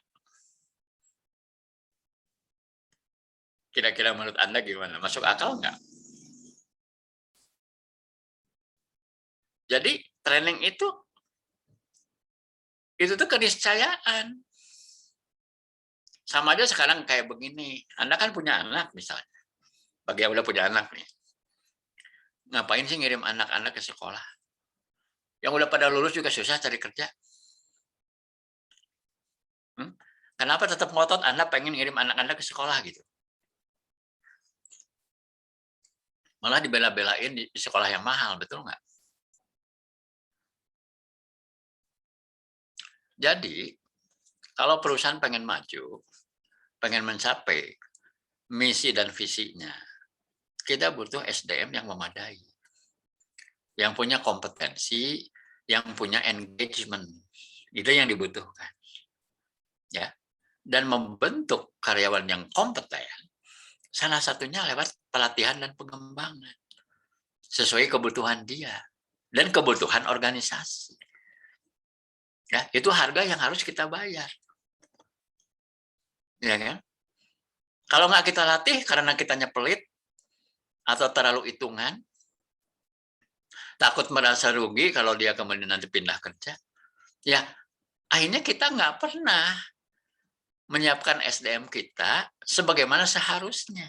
Speaker 2: Kira-kira menurut Anda gimana? Masuk akal nggak? Jadi training itu tuh keniscayaan. Sama aja sekarang kayak begini. Anda kan punya anak misalnya. Bagi yang udah punya anak nih. Ngapain sih ngirim anak-anak ke sekolah? Yang udah pada lulus juga susah cari kerja. Kenapa tetap ngotot Anda pengen ngirim anak-Anda ke sekolah gitu? Malah dibela-belain di sekolah yang mahal, betul nggak? Jadi, kalau perusahaan pengen maju, pengen mencapai misi dan visinya, kita butuh SDM yang memadai. Yang punya kompetensi, yang punya engagement. Itu yang dibutuhkan. Ya. Dan membentuk karyawan yang kompeten, salah satunya lewat pelatihan dan pengembangan. Sesuai kebutuhan dia dan kebutuhan organisasi. Ya, itu harga yang harus kita bayar. Ya kan? Kalau nggak kita latih karena kitanya pelit atau terlalu hitungan, takut merasa rugi kalau dia kemudian nanti pindah kerja, ya akhirnya kita nggak pernah menyiapkan SDM kita sebagaimana seharusnya.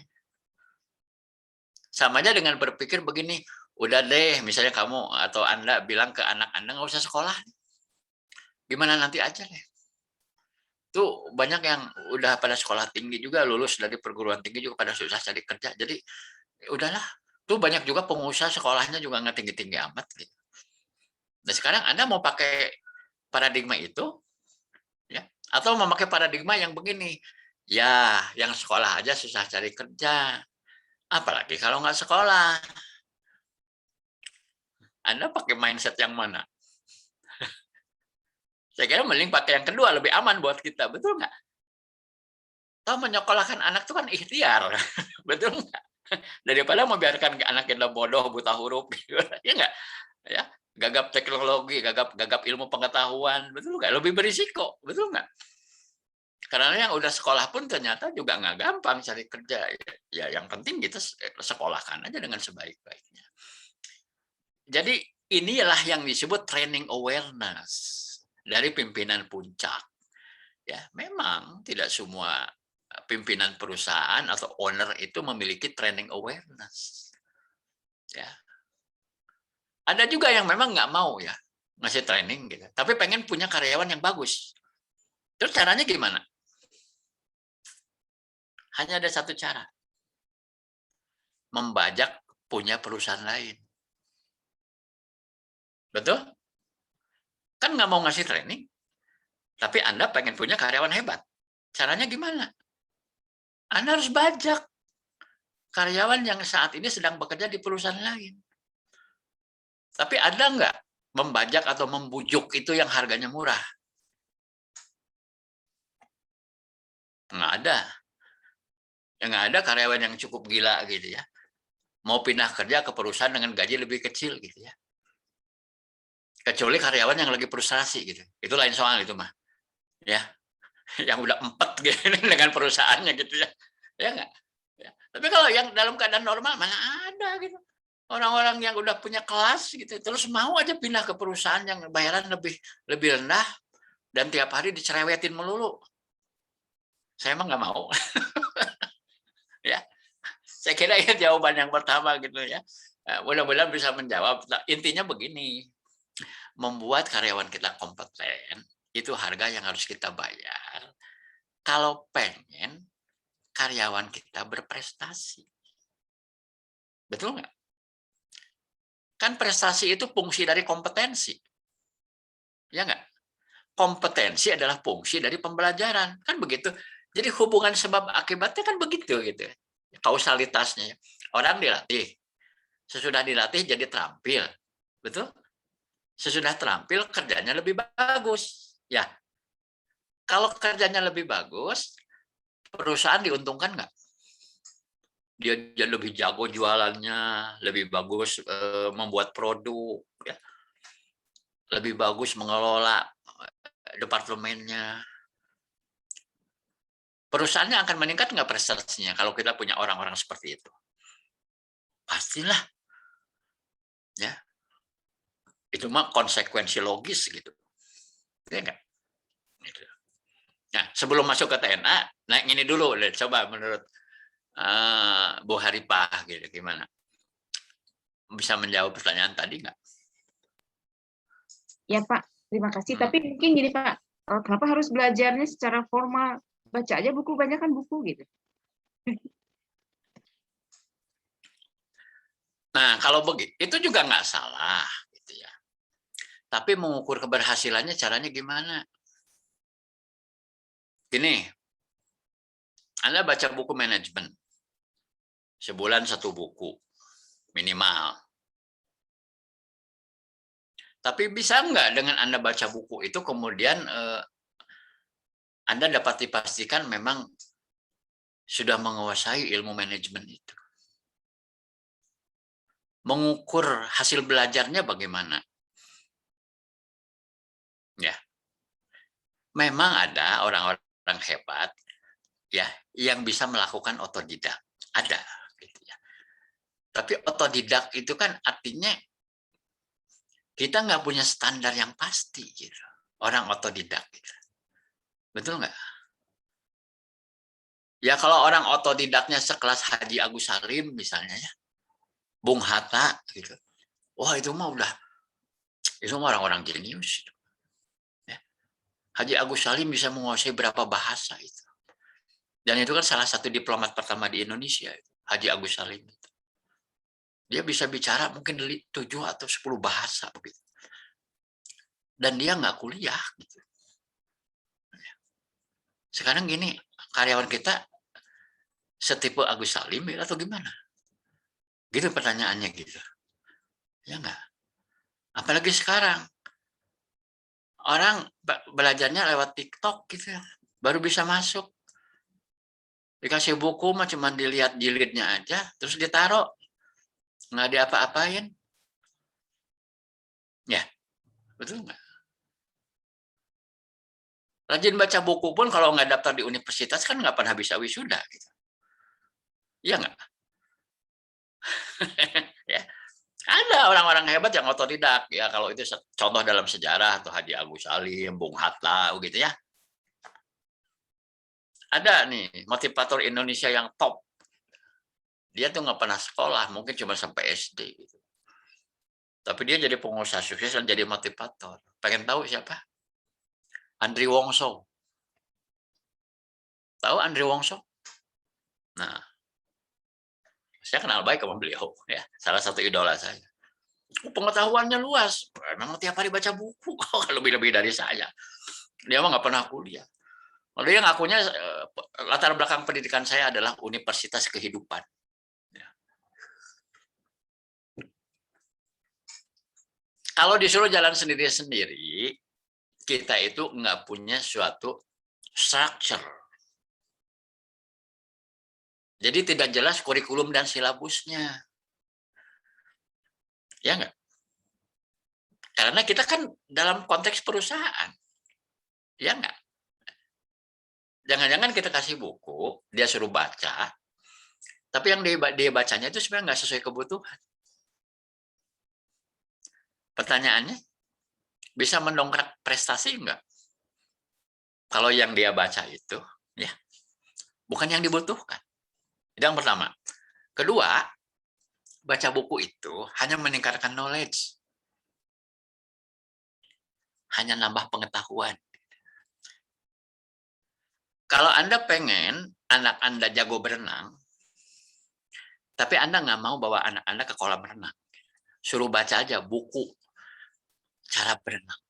Speaker 2: Sama aja dengan berpikir begini, udah deh, misalnya kamu atau Anda bilang ke anak Anda nggak usah sekolah. Gimana nanti aja deh. Tuh banyak yang udah pada sekolah tinggi juga, lulus dari perguruan tinggi juga pada susah cari kerja. Jadi udahlah. Tuh banyak juga pengusaha sekolahnya juga nggak tinggi-tinggi amat. Gitu. Nah sekarang Anda mau pakai paradigma itu, ya, atau memakai paradigma yang begini, ya yang sekolah aja susah cari kerja, apalagi kalau nggak sekolah. Anda pakai mindset yang mana? Saya kira mending pakai yang kedua, lebih aman buat kita, betul nggak? Tahu menyekolahkan anak itu kan ikhtiar, betul nggak? Daripada membiarkan anak kita bodoh, buta huruf, gitu. Ya nggak? Ya, gagap teknologi, gagap ilmu pengetahuan, betul nggak? Lebih berisiko, betul nggak? Karena yang udah sekolah pun ternyata juga nggak gampang cari kerja. Ya, yang penting kita sekolahkan aja dengan sebaik-baiknya. Jadi inilah yang disebut training awareness dari pimpinan puncak. Ya, memang tidak semua pimpinan perusahaan atau owner itu memiliki training awareness. Ya. Ada juga yang memang nggak mau ya ngasih training gitu, tapi pengen punya karyawan yang bagus. Terus caranya gimana? Hanya ada satu cara. Membajak punya perusahaan lain. Betul? Kan nggak mau ngasih training, tapi Anda pengen punya karyawan hebat. Caranya gimana? Anda harus bajak karyawan yang saat ini sedang bekerja di perusahaan lain. Tapi ada nggak membajak atau membujuk itu yang harganya murah? Nggak ada. Yang ada karyawan yang cukup gila gitu ya. Mau pindah kerja ke perusahaan dengan gaji lebih kecil gitu ya. Kecuali karyawan yang lagi frustrasi gitu. Itu lain soal itu mah. Ya. Yang udah empet gitu dengan perusahaannya gitu ya. Ya enggak? Ya. Tapi kalau yang dalam keadaan normal mana ada gitu. Orang-orang yang udah punya kelas gitu terus mau aja pindah ke perusahaan yang bayaran lebih rendah dan tiap hari dicerewetin melulu. Saya emang nggak mau. Ya. Saya kira itu jawaban yang pertama gitu ya. Mudah-mudahan bisa menjawab. Intinya begini, membuat karyawan kita kompeten, itu harga yang harus kita bayar. Kalau pengen karyawan kita berprestasi. Betul nggak? Kan prestasi itu fungsi dari kompetensi. Ya nggak? Kompetensi adalah fungsi dari pembelajaran. Kan begitu. Jadi hubungan sebab akibatnya kan begitu gitu. Kausalitasnya. Orang dilatih. Sesudah dilatih jadi terampil. Betul? Sesudah terampil kerjanya lebih bagus. Ya. Kalau kerjanya lebih bagus, perusahaan diuntungkan nggak? Dia lebih jago jualannya, lebih bagus membuat produk, ya. Lebih bagus mengelola departemennya. Perusahaannya akan meningkat nggak prestasinya kalau kita punya orang-orang seperti itu? Pastilah. Ya. Itu mah konsekuensi logis gitu. Ya enggak? Gitu. Nah, sebelum masuk ke TNA, nah ini dulu, coba menurut Bu Haripah gitu, gimana? Bisa menjawab pertanyaan tadi nggak?
Speaker 4: Ya Pak, terima kasih. Tapi mungkin gini Pak, kenapa harus belajarnya secara formal? Baca aja buku, banyak kan buku gitu.
Speaker 2: Nah, kalau begitu, itu juga nggak salah. Gitu ya. Tapi mengukur keberhasilannya caranya gimana? Gini, Anda baca buku manajemen. Sebulan 1 buku, minimal. Tapi bisa nggak dengan Anda baca buku itu kemudian Anda dapat dipastikan memang sudah menguasai ilmu manajemen itu. Mengukur hasil belajarnya bagaimana? Ya. Memang ada orang-orang hebat ya yang bisa melakukan otodidak. Ada gitu ya. Tapi otodidak itu kan artinya kita nggak punya standar yang pasti gitu. Orang otodidak gitu. Betul nggak? Ya kalau orang otodidaknya sekelas Haji Agus Salim misalnya ya, Bung Hatta gitu. Wah itu mah orang-orang jenius. Ya. Haji Agus Salim bisa menguasai berapa bahasa itu. Dan itu kan salah satu diplomat pertama di Indonesia, Haji Agus Salim. Dia bisa bicara mungkin 7 atau 10 bahasa begitu. Dan dia nggak kuliah gitu. Sekarang gini, karyawan kita setipe Agus Salim atau gimana? Gitu pertanyaannya gitu. Ya enggak? Apalagi sekarang. Orang belajarnya lewat TikTok gitu ya. Baru bisa masuk. Dikasih buku mah cuma dilihat jilidnya aja, terus ditaruh. Nggak diapa-apain. Ya, betul nggak? Rajin baca buku pun kalau nggak daftar di universitas kan nggak pernah bisa wisuda. Gitu. Iya nggak? Ya. Ada orang-orang hebat yang otodidak ya kalau itu contoh dalam sejarah atau Haji Agus Salim, Bung Hatta gitu ya. Ada nih motivator Indonesia yang top. Dia tuh nggak pernah sekolah, mungkin cuma sampai SD gitu. Tapi dia jadi pengusaha sukses dan jadi motivator. Pengen tahu siapa? Andri Wongso. Tahu Andri Wongso? Nah, saya kenal baik sama beliau ya, salah satu idola saya. Pengetahuannya luas, memang tiap hari baca buku kok lebih dari saya. Dia mah nggak pernah kuliah. Lalu dia ngakunya latar belakang pendidikan saya adalah Universitas Kehidupan. Ya. Kalau disuruh jalan sendiri-sendiri, kita itu nggak punya suatu structure. Jadi tidak jelas kurikulum dan silabusnya. Ya enggak? Karena kita kan dalam konteks perusahaan. Ya enggak? Jangan-jangan kita kasih buku, dia suruh baca, tapi yang dia bacanya itu sebenarnya nggak sesuai kebutuhan. Pertanyaannya, bisa mendongkrak prestasi enggak? Kalau yang dia baca itu, ya, bukan yang dibutuhkan. Itu yang pertama. Kedua, baca buku itu hanya meningkatkan knowledge. Hanya nambah pengetahuan. Kalau Anda pengen anak Anda jago berenang, tapi Anda nggak mau bawa anak Anda ke kolam renang, suruh baca aja buku cara berenang.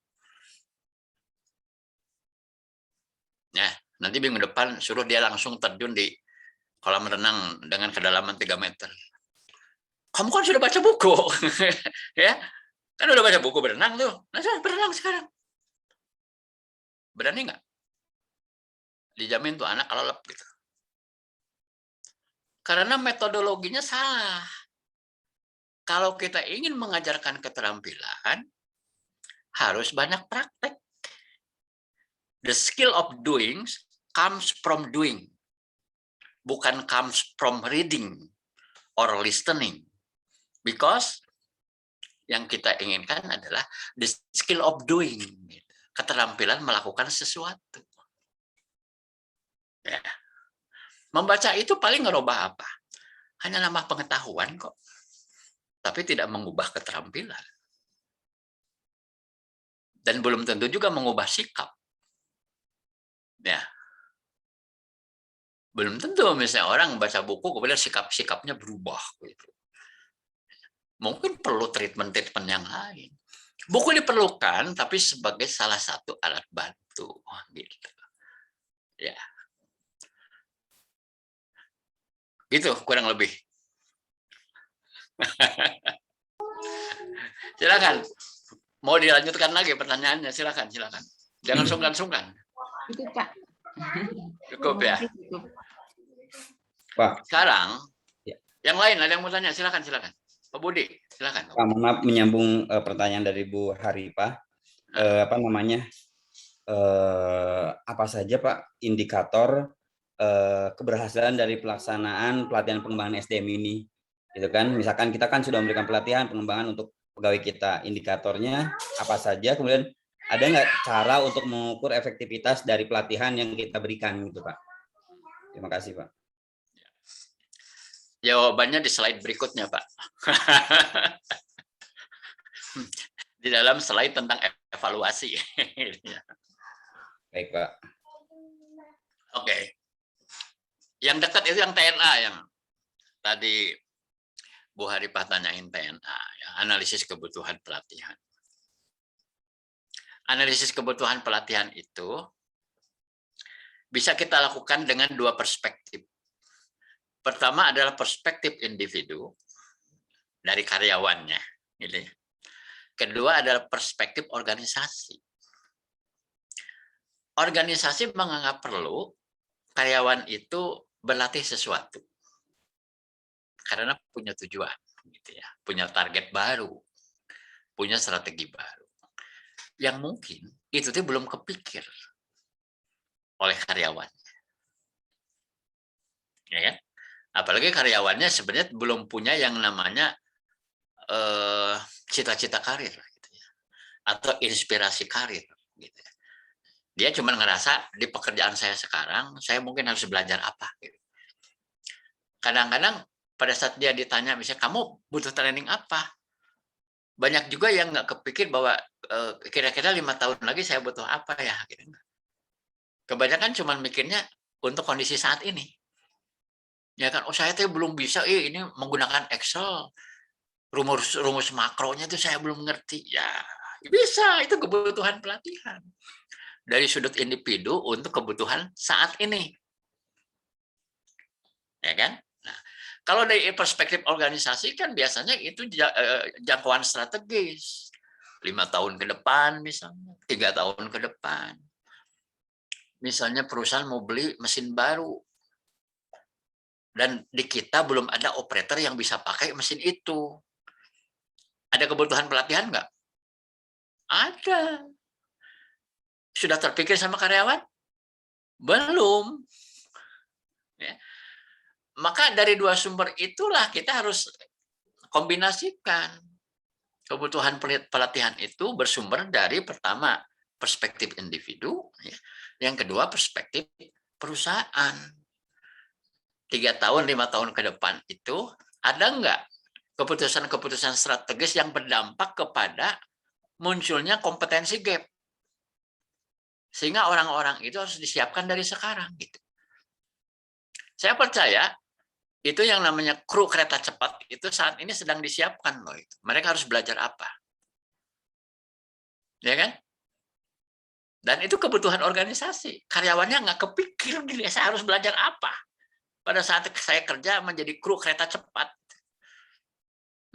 Speaker 2: Ya, nanti minggu depan suruh dia langsung terjun di kolam renang dengan kedalaman 3 meter. Kamu kan sudah baca buku. Ya, kan udah baca buku berenang tuh. Nah, berenang sekarang. Berani nggak? Dijamin tuh anak kelelep gitu. Karena metodologinya salah. Kalau kita ingin mengajarkan keterampilan, harus banyak praktek. The skill of doing comes from doing, bukan comes from reading or listening. Because yang kita inginkan adalah the skill of doing, keterampilan melakukan sesuatu. Ya. Membaca itu paling ngerubah apa? Hanya nambah pengetahuan kok, tapi tidak mengubah keterampilan. Dan belum tentu juga mengubah sikap. Ya. Belum tentu misalnya orang baca buku kemudian sikapnya berubah gitu. Mungkin perlu treatment yang lain. Buku diperlukan tapi sebagai salah satu alat bantu gitu. Ya. Gitu kurang lebih. Silakan. Mau dilanjutkan lagi pertanyaannya, silakan. Jangan sungkan-sungkan.
Speaker 4: Itu Pak.
Speaker 2: Cukup ya.
Speaker 3: Pak.
Speaker 2: Sekarang,
Speaker 3: ya.
Speaker 2: Yang lain ada yang mau tanya, silakan. Pak Budi, silakan.
Speaker 3: Pak, maaf menyambung pertanyaan dari Bu Haripah. Apa saja Pak indikator keberhasilan dari pelaksanaan pelatihan pengembangan SDM ini? Gitu kan? Misalkan kita kan sudah memberikan pelatihan pengembangan untuk pegawai kita, indikatornya apa saja, kemudian ada nggak cara untuk mengukur efektivitas dari pelatihan yang kita berikan gitu Pak? Terima kasih Pak.
Speaker 2: Jawabannya di slide berikutnya Pak. Di dalam slide tentang evaluasi.
Speaker 3: Baik Pak.
Speaker 2: Oke. Yang dekat itu yang TNA yang tadi Bu Haripah tanyain TNA, ya, analisis kebutuhan pelatihan. Analisis kebutuhan pelatihan itu bisa kita lakukan dengan 2 perspektif. Pertama adalah perspektif individu dari karyawannya. Gitu. Kedua adalah perspektif organisasi. Organisasi menganggap perlu karyawan itu berlatih sesuatu. Karena punya tujuan, gitu ya, punya target baru, punya strategi baru, yang mungkin itu tuh belum kepikir oleh karyawannya, ya kan? Apalagi karyawannya sebenarnya belum punya yang namanya cita-cita karir, gitu ya, atau inspirasi karir, gitu ya. Dia cuma ngerasa di pekerjaan saya sekarang, saya mungkin harus belajar apa. Gitu. Kadang-kadang pada saat dia ditanya, misalnya kamu butuh training apa? Banyak juga yang nggak kepikir bahwa kira-kira 5 tahun lagi saya butuh apa ya. Gitu. Kebanyakan cuma mikirnya untuk kondisi saat ini. Ya kan, oh saya tuh belum bisa, ini menggunakan Excel, rumus makronya itu saya belum ngerti. Ya bisa, itu kebutuhan pelatihan. Dari sudut individu untuk kebutuhan saat ini. Ya kan? Nah, kalau dari perspektif organisasi kan biasanya itu jangkauan strategis. 5 tahun ke depan misalnya, 3 tahun ke depan. Misalnya perusahaan mau beli mesin baru. Dan di kita belum ada operator yang bisa pakai mesin itu. Ada kebutuhan pelatihan nggak? Ada. Sudah terpikir sama karyawan? Belum. Ya. Maka dari dua sumber itulah kita harus kombinasikan. Kebutuhan pelatihan itu bersumber dari pertama perspektif individu, ya. Yang kedua perspektif perusahaan. 3 tahun, 5 tahun ke depan itu ada nggak keputusan-keputusan strategis yang berdampak kepada munculnya kompetensi gap. Sehingga orang-orang itu harus disiapkan dari sekarang gitu. Saya percaya itu yang namanya kru kereta cepat itu saat ini sedang disiapkan loh itu. Mereka harus belajar apa? Ya kan? Dan itu kebutuhan organisasi. Karyawannya nggak kepikir gini, saya harus belajar apa? Pada saat saya kerja menjadi kru kereta cepat.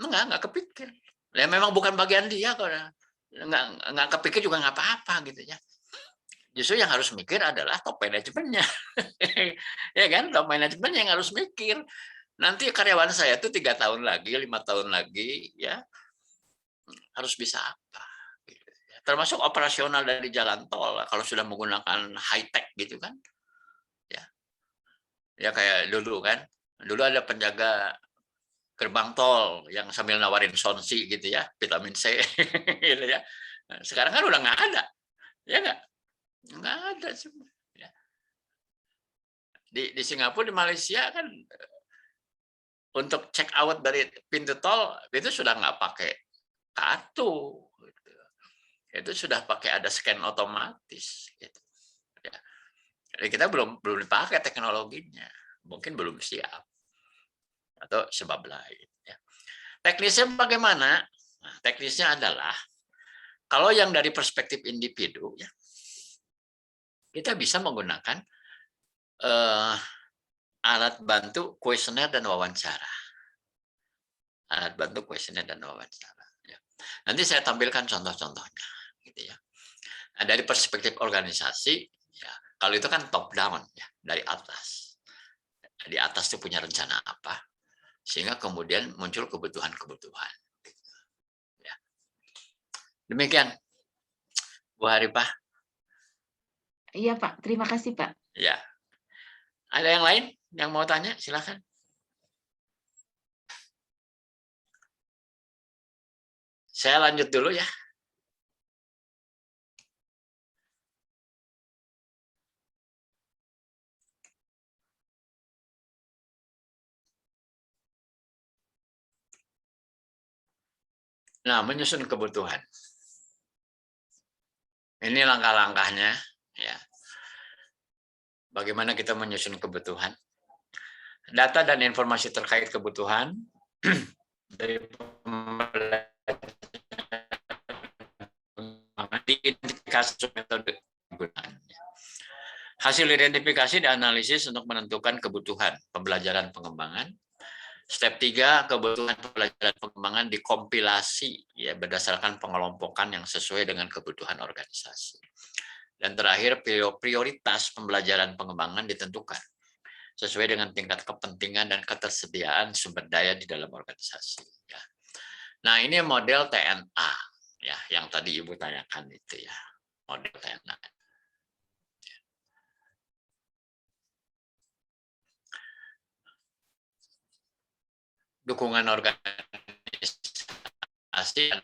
Speaker 2: Nggak kepikir. Ya memang bukan bagian dia kok. Nggak kepikir juga nggak apa-apa gitu ya. Justru yang harus mikir adalah top manajemennya. Ya kan, top manajemen yang harus mikir. Nanti karyawan saya tuh 3 tahun lagi, 5 tahun lagi, ya harus bisa apa? Gitu. Termasuk operasional dari jalan tol, kalau sudah menggunakan high tech gitu kan, ya kayak dulu kan, dulu ada penjaga gerbang tol yang sambil nawarin sonsi gitu ya, vitamin C, gitu ya. Sekarang kan udah nggak ada, ya nggak ada semua. Ya. Di Singapura, di Malaysia kan untuk check out dari pintu tol itu sudah nggak pakai kartu, gitu. Itu sudah pakai ada scan otomatis. Gitu. Ya. Jadi kita belum dipakai teknologinya, mungkin belum siap atau sebab lain. Ya. Teknisnya bagaimana? Nah, teknisnya adalah kalau yang dari perspektif individu, ya, kita bisa menggunakan alat bantu kuesioner dan wawancara. Alat bantu kuesioner dan wawancara. Ya. Nanti saya tampilkan contoh-contohnya, gitu ya. Nah, dari perspektif organisasi, ya, kalau itu kan top down, ya, dari atas. Di atas itu punya rencana apa, sehingga kemudian muncul kebutuhan-kebutuhan. Ya. Demikian, Bu Haripah.
Speaker 4: Iya Pak, terima kasih Pak.
Speaker 2: Ya. Ada yang lain yang mau tanya? Silakan. Saya lanjut dulu ya. Nah, menyusun kebutuhan. Ini langkah-langkahnya, ya. Bagaimana kita menyusun kebutuhan? Data dan informasi terkait kebutuhan dari diidentifikasi metode penggunaan. Hasil identifikasi dianalisis untuk menentukan kebutuhan pembelajaran pengembangan. Step 3, kebutuhan pembelajaran pengembangan dikompilasi ya berdasarkan pengelompokan yang sesuai dengan kebutuhan organisasi. Dan terakhir, prioritas pembelajaran pengembangan ditentukan sesuai dengan tingkat kepentingan dan ketersediaan sumber daya di dalam organisasi. Ya. Nah, ini model TNA ya, yang tadi Ibu tanyakan itu ya, model TNA. Dukungan organisasi,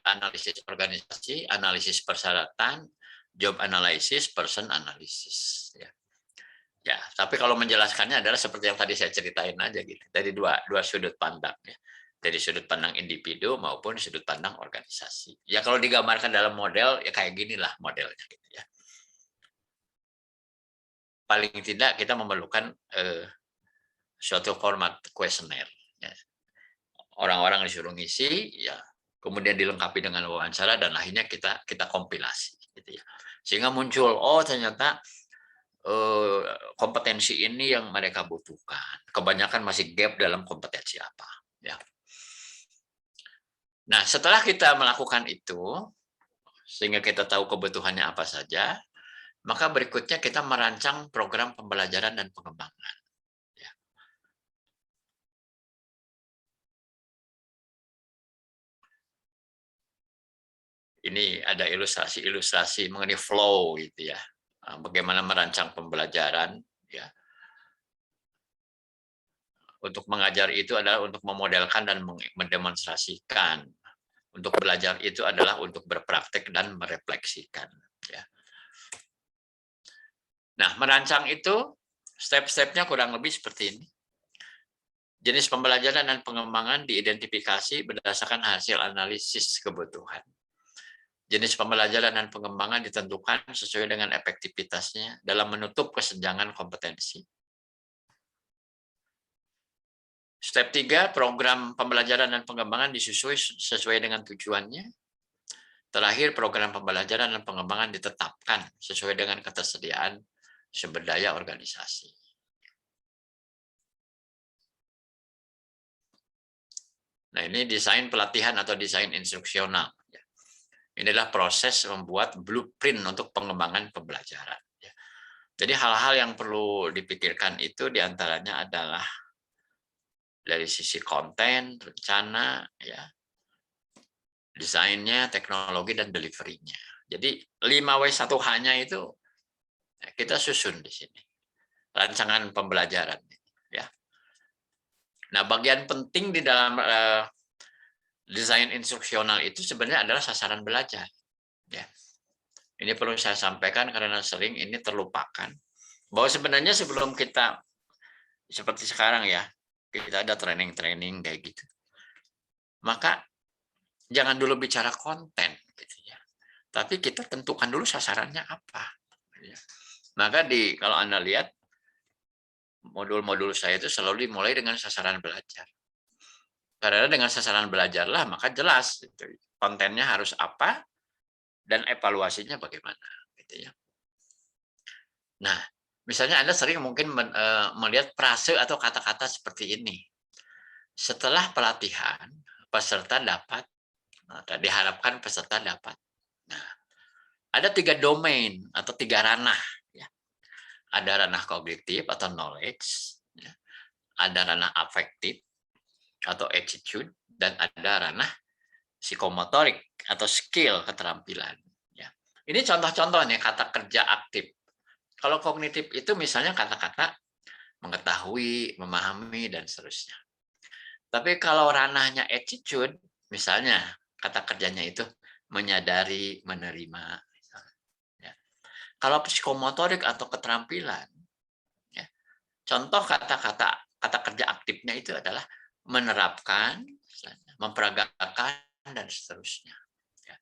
Speaker 2: analisis organisasi, analisis persyaratan, job analysis, person analysis. Ya. Ya, tapi kalau menjelaskannya adalah seperti yang tadi saya ceritain aja gitu. Dari dua sudut pandang ya. Dari sudut pandang individu maupun sudut pandang organisasi. Ya kalau digambarkan dalam model ya kayak ginilah modelnya gitu ya. Paling tidak kita memerlukan suatu format kuesioner. Ya. Orang-orang disuruh ngisi, ya kemudian dilengkapi dengan wawancara dan akhirnya kita kompilasi, gitu ya. Sehingga muncul, oh ternyata kompetensi ini yang mereka butuhkan. Kebanyakan masih gap dalam kompetensi apa, ya. Nah setelah kita melakukan itu, sehingga kita tahu kebutuhannya apa saja, maka berikutnya kita merancang program pembelajaran dan pengembangan. ini ada ilustrasi mengenai flow gitu ya. Bagaimana merancang pembelajaran ya. Untuk mengajar itu adalah untuk memodelkan dan mendemonstrasikan. Untuk belajar itu adalah untuk berpraktek dan merefleksikan ya. Nah, merancang itu step-stepnya kurang lebih seperti ini. Jenis pembelajaran dan pengembangan diidentifikasi berdasarkan hasil analisis kebutuhan. Jenis pembelajaran dan pengembangan ditentukan sesuai dengan efektivitasnya dalam menutup kesenjangan kompetensi. Step 3, program pembelajaran dan pengembangan disusun sesuai dengan tujuannya. Terakhir, program pembelajaran dan pengembangan ditetapkan sesuai dengan ketersediaan sumber daya organisasi. Nah, ini desain pelatihan atau desain instruksional. Inilah proses membuat blueprint untuk pengembangan pembelajaran. Jadi hal-hal yang perlu dipikirkan itu diantaranya adalah dari sisi konten, rencana, ya, desainnya, teknologi, dan delivery-nya. Jadi 5W1H-nya itu kita susun di sini. Rancangan pembelajaran. Ya. Nah, bagian penting di dalam desain instruksional itu sebenarnya adalah sasaran belajar. Ya. Ini perlu saya sampaikan karena sering ini terlupakan. Bahwa sebenarnya sebelum kita, seperti sekarang ya, kita ada training-training kayak gitu. Maka jangan dulu bicara konten. Gitu ya. Tapi kita tentukan dulu sasarannya apa. Ya. Maka kalau Anda lihat, modul-modul saya itu selalu dimulai dengan sasaran belajar. Karena dengan sasaran belajarlah, maka jelas gitu, kontennya harus apa dan evaluasinya bagaimana. Gitu ya. Nah, misalnya Anda sering mungkin melihat frase atau kata-kata seperti ini. Setelah pelatihan, peserta dapat, diharapkan peserta dapat. Nah, ada 3 domain atau 3 ranah. Ya. Ada ranah kognitif atau knowledge, ya. Ada ranah afektif atau attitude, dan ada ranah psikomotorik atau skill, keterampilan. Ya. Ini contoh-contoh nih kata kerja aktif. Kalau kognitif itu misalnya kata-kata mengetahui, memahami, dan seterusnya. Tapi kalau ranahnya attitude, misalnya kata kerjanya itu menyadari, menerima. Ya. Kalau psikomotorik atau keterampilan, ya, contoh kata kerja aktifnya itu adalah menerapkan, memperagakan, dan seterusnya. Ya.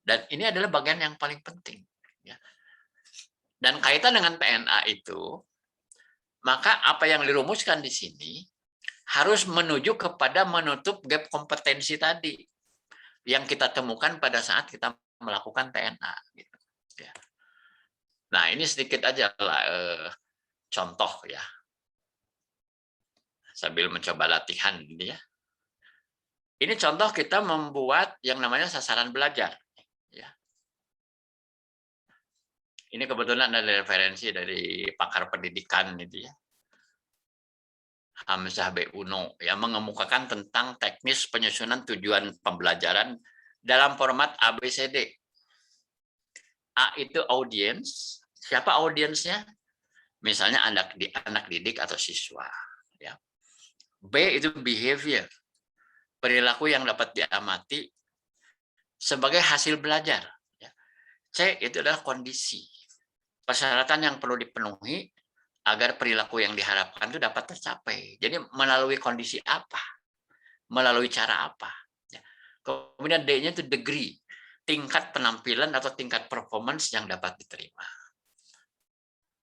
Speaker 2: Dan ini adalah bagian yang paling penting. Ya. Dan kaitan dengan PNA itu, maka apa yang dirumuskan di sini harus menuju kepada menutup gap kompetensi tadi yang kita temukan pada saat kita melakukan PNA. Gitu. Ya. Nah, ini sedikit aja lah contoh ya. Sambil mencoba latihan ini ya. Ini contoh kita membuat yang namanya sasaran belajar. Ya. Ini kebetulan ada referensi dari pakar pendidikan itu ya. Hamzah B. Uno yang mengemukakan tentang teknis penyusunan tujuan pembelajaran dalam format ABCD. A itu audiens. Siapa audiensnya? Misalnya anak didik atau siswa. Ya. B itu behavior, perilaku yang dapat diamati sebagai hasil belajar. Ya. C itu adalah kondisi, persyaratan yang perlu dipenuhi agar perilaku yang diharapkan itu dapat tercapai. Jadi melalui kondisi apa, melalui cara apa. Ya. Kemudian D-nya itu degree, tingkat penampilan atau tingkat performance yang dapat diterima.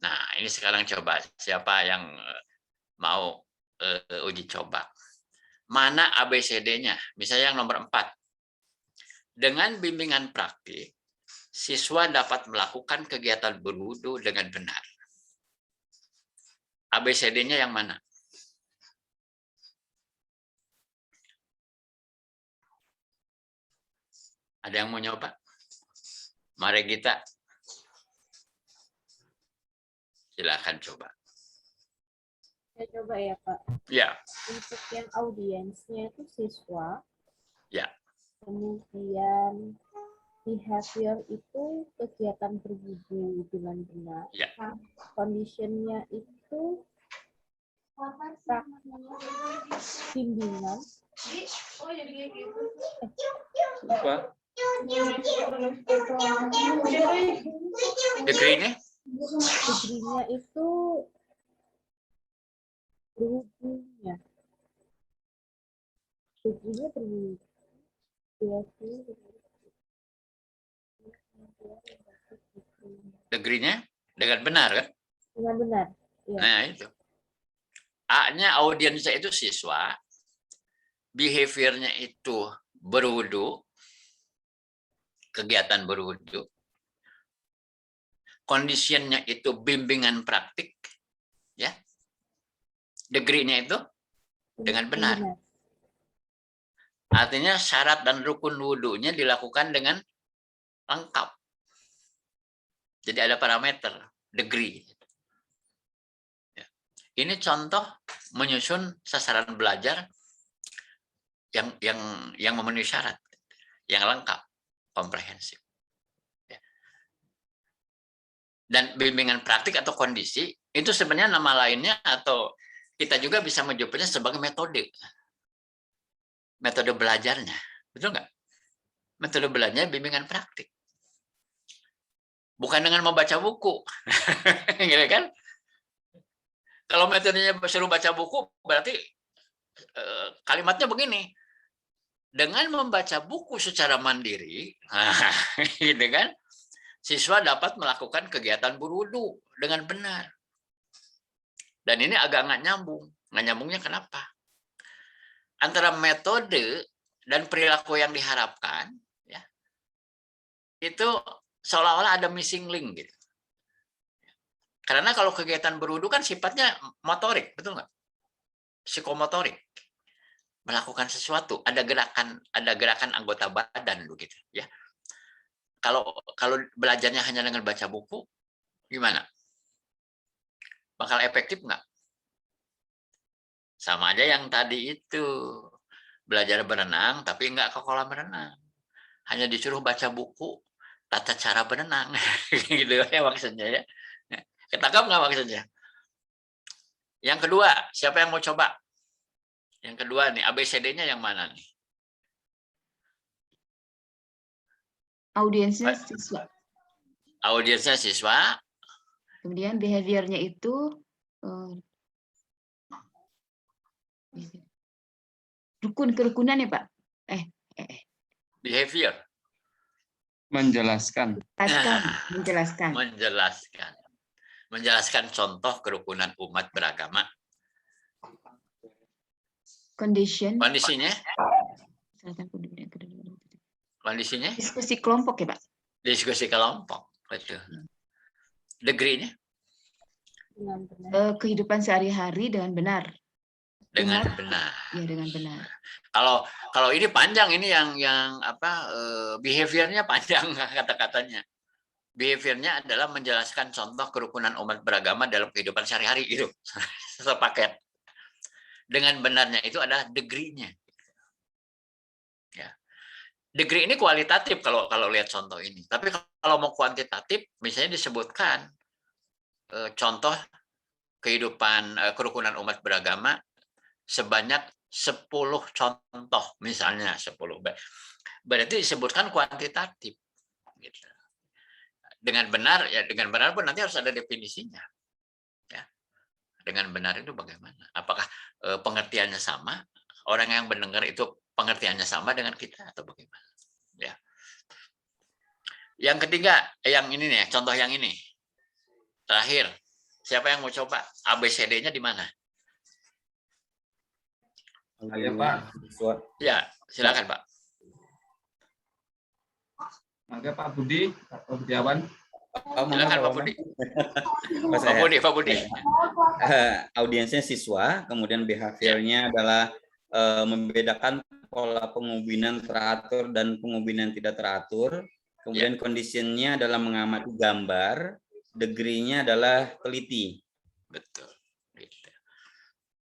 Speaker 2: Nah, ini sekarang coba siapa yang mau uji coba. Mana ABCD-nya? Misalnya yang nomor 4. Dengan bimbingan praktik, siswa dapat melakukan kegiatan berwudu dengan benar. ABCD-nya yang mana? Ada yang mau nyoba? Mari kita. Silakan coba.
Speaker 5: Saya coba ya, Pak.
Speaker 2: Ya.
Speaker 5: Untuk yang audiensnya itu siswa.
Speaker 2: Ya.
Speaker 5: Kemudian behavior itu kegiatan berwudu dengan benar.
Speaker 2: Ya.
Speaker 5: Conditionnya itu bimbingan.
Speaker 3: Apa?
Speaker 2: Degree-nya
Speaker 5: Degree-nya itu berwudunya. Degree-nya berwudu.
Speaker 2: degree-nya dengan benar kan?
Speaker 5: Dengan benar. Iya.
Speaker 2: Nah, itu. A-nya audiensnya itu siswa, behavior-nya itu berwudu, kegiatan berwudu, condition-nya itu bimbingan praktik, ya. Degree-nya itu dengan benar. Artinya syarat dan rukun wudunya dilakukan dengan lengkap. Jadi ada parameter, degree. Ya. Ini contoh menyusun sasaran belajar yang memenuhi syarat, yang lengkap, komprehensif. Ya. Dan bimbingan praktik atau kondisi itu sebenarnya nama lainnya atau kita juga bisa menyebutnya sebagai metode. Metode belajarnya, betul nggak? Metode belajarnya bimbingan praktik. Bukan dengan membaca buku, gitu kan? Kalau metodenya suruh baca buku, berarti kalimatnya begini: dengan membaca buku secara mandiri, gitu kan? Siswa dapat melakukan kegiatan berwudu dengan benar. Dan ini agak nggak nyambung. Nggak nyambungnya kenapa? Antara metode dan perilaku yang diharapkan, ya, itu seolah-olah ada missing link gitu. Karena kalau kegiatan berwudu kan sifatnya motorik, betul nggak? Psikomotorik, melakukan sesuatu, ada gerakan anggota badan begitu, ya. Kalau belajarnya hanya dengan baca buku, gimana? Bakal efektif nggak? Sama aja yang tadi itu, belajar berenang tapi nggak ke kolam renang, hanya disuruh baca buku tata cara berenang, gitu ya maksudnya ya. Ketangkap nggak maksudnya? Yang kedua, siapa yang mau coba? Yang kedua nih, ABCD-nya yang mana nih?
Speaker 4: Audiensnya siswa.
Speaker 2: Audiensnya siswa.
Speaker 4: Kemudian behaviornya itu kerukunan ya Pak?
Speaker 2: Behavior.
Speaker 6: Menjelaskan.
Speaker 2: Menjelaskan contoh kerukunan umat beragama. Kondisinya? Kondisinya?
Speaker 4: Diskusi kelompok ya Pak?
Speaker 2: Diskusi kelompok, betul. Degree-nya?
Speaker 4: Kehidupan sehari-hari dengan benar.
Speaker 2: Dengan benar.
Speaker 4: Ya, dengan benar.
Speaker 2: Kalau ini panjang, ini yang apa, behavior-nya panjang kata-katanya. Behavior-nya adalah menjelaskan contoh kerukunan umat beragama dalam kehidupan sehari-hari itu. Sepaket. Dengan benarnya itu adalah degree-nya. Ya. Degree ini kualitatif kalau lihat contoh ini. Tapi kalau mau kuantitatif, misalnya disebutkan contoh kehidupan kerukunan umat beragama sebanyak 10 contoh, misalnya 10. Berarti disebutkan kuantitatif. Gitu. Dengan benar, ya dengan benar pun nanti harus ada definisinya. Ya. Dengan benar itu bagaimana? Apakah pengertiannya sama? Orang yang mendengar itu pengertiannya sama dengan kita atau bagaimana? Ya. Yang ketiga, yang ini nih, contoh yang ini. Terakhir, siapa yang mau coba? ABCD-nya di mana?
Speaker 3: Ya, Pak.
Speaker 2: Ya, silakan Pak.
Speaker 6: Maka Pak Budi, Pak Budiawan.
Speaker 2: Silakan Pak Budi. Pak Budi.
Speaker 3: Audiensnya siswa, kemudian behaviornya adalah membedakan pola pengubinan teratur dan pengubinan tidak teratur. Kemudian condition-nya adalah mengamati gambar, degree-nya adalah teliti.
Speaker 2: Betul.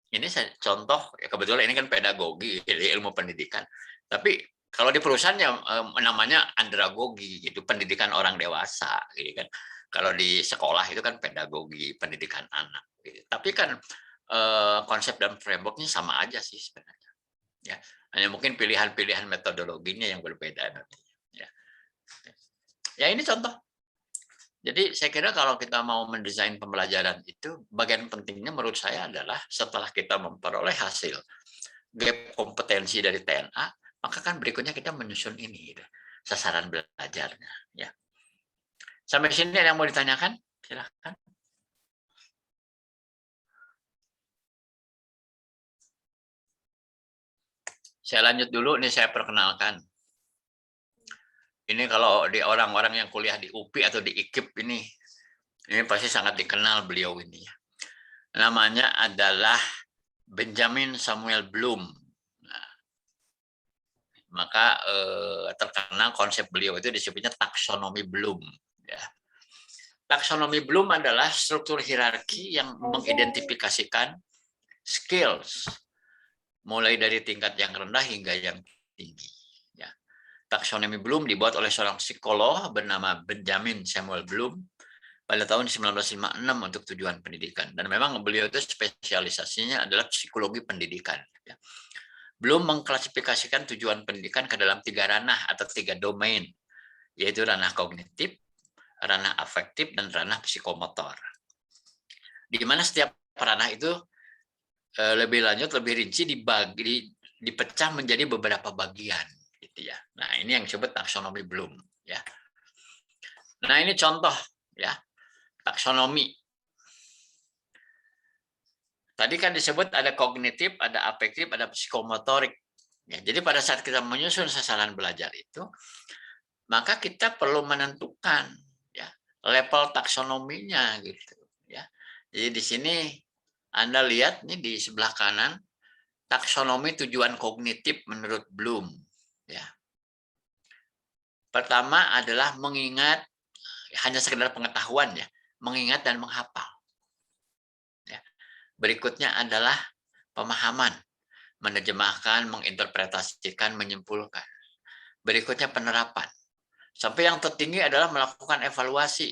Speaker 2: Ini saya contoh, ya kebetulan ini kan pedagogi, ilmu pendidikan. Tapi Kalau di perusahaan ya namanya andragogi gitu, pendidikan orang dewasa gitu kan. Kalau di sekolah itu kan pedagogi, pendidikan anak gitu. Tapi kan konsep dan frameworknya sama aja sih sebenarnya. Ya, hanya mungkin pilihan-pilihan metodologinya yang berbeda nanti. Ya. Ya ini contoh. Jadi saya kira kalau kita mau mendesain pembelajaran itu, bagian pentingnya menurut saya adalah setelah kita memperoleh hasil gap kompetensi dari TNA, maka kan berikutnya kita menyusun ini, gitu, sasaran belajarnya. Ya. Sampai sini ada yang mau ditanyakan? Silahkan. Saya lanjut dulu, ini saya perkenalkan. Ini kalau di orang-orang yang kuliah di UPI atau di IKIP ini pasti sangat dikenal beliau ini. Namanya adalah Benjamin Samuel Bloom. Nah, maka terkenal konsep beliau itu disebutnya taksonomi Bloom. Ya. Taksonomi Bloom adalah struktur hierarki yang mengidentifikasikan skills, mulai dari tingkat yang rendah hingga yang tinggi. Ya. Taksonomi Bloom dibuat oleh seorang psikolog bernama Benjamin Samuel Bloom pada tahun 1956 untuk tujuan pendidikan. Dan memang beliau itu spesialisasinya adalah psikologi pendidikan. Bloom mengklasifikasikan tujuan pendidikan ke dalam 3 ranah atau 3 domain, yaitu ranah kognitif, ranah afektif, dan ranah psikomotor. Di mana setiap ranah itu lebih lanjut, lebih rinci dipecah menjadi beberapa bagian, gitu ya. Nah, ini yang disebut taksonomi Bloom, ya. Nah, ini contoh, ya, taksonomi. Tadi kan disebut ada kognitif, ada afektif, ada psikomotorik. Ya, jadi pada saat kita menyusun sasaran belajar itu, maka kita perlu menentukan ya level taksonominya gitu, ya. Jadi di sini Anda lihat nih di sebelah kanan taksonomi tujuan kognitif menurut Bloom, ya. Pertama adalah mengingat, hanya sekedar pengetahuan ya, mengingat dan menghafal. Ya. Berikutnya adalah pemahaman, menerjemahkan, menginterpretasikan, menyimpulkan. Berikutnya penerapan. Sampai yang tertinggi adalah melakukan evaluasi.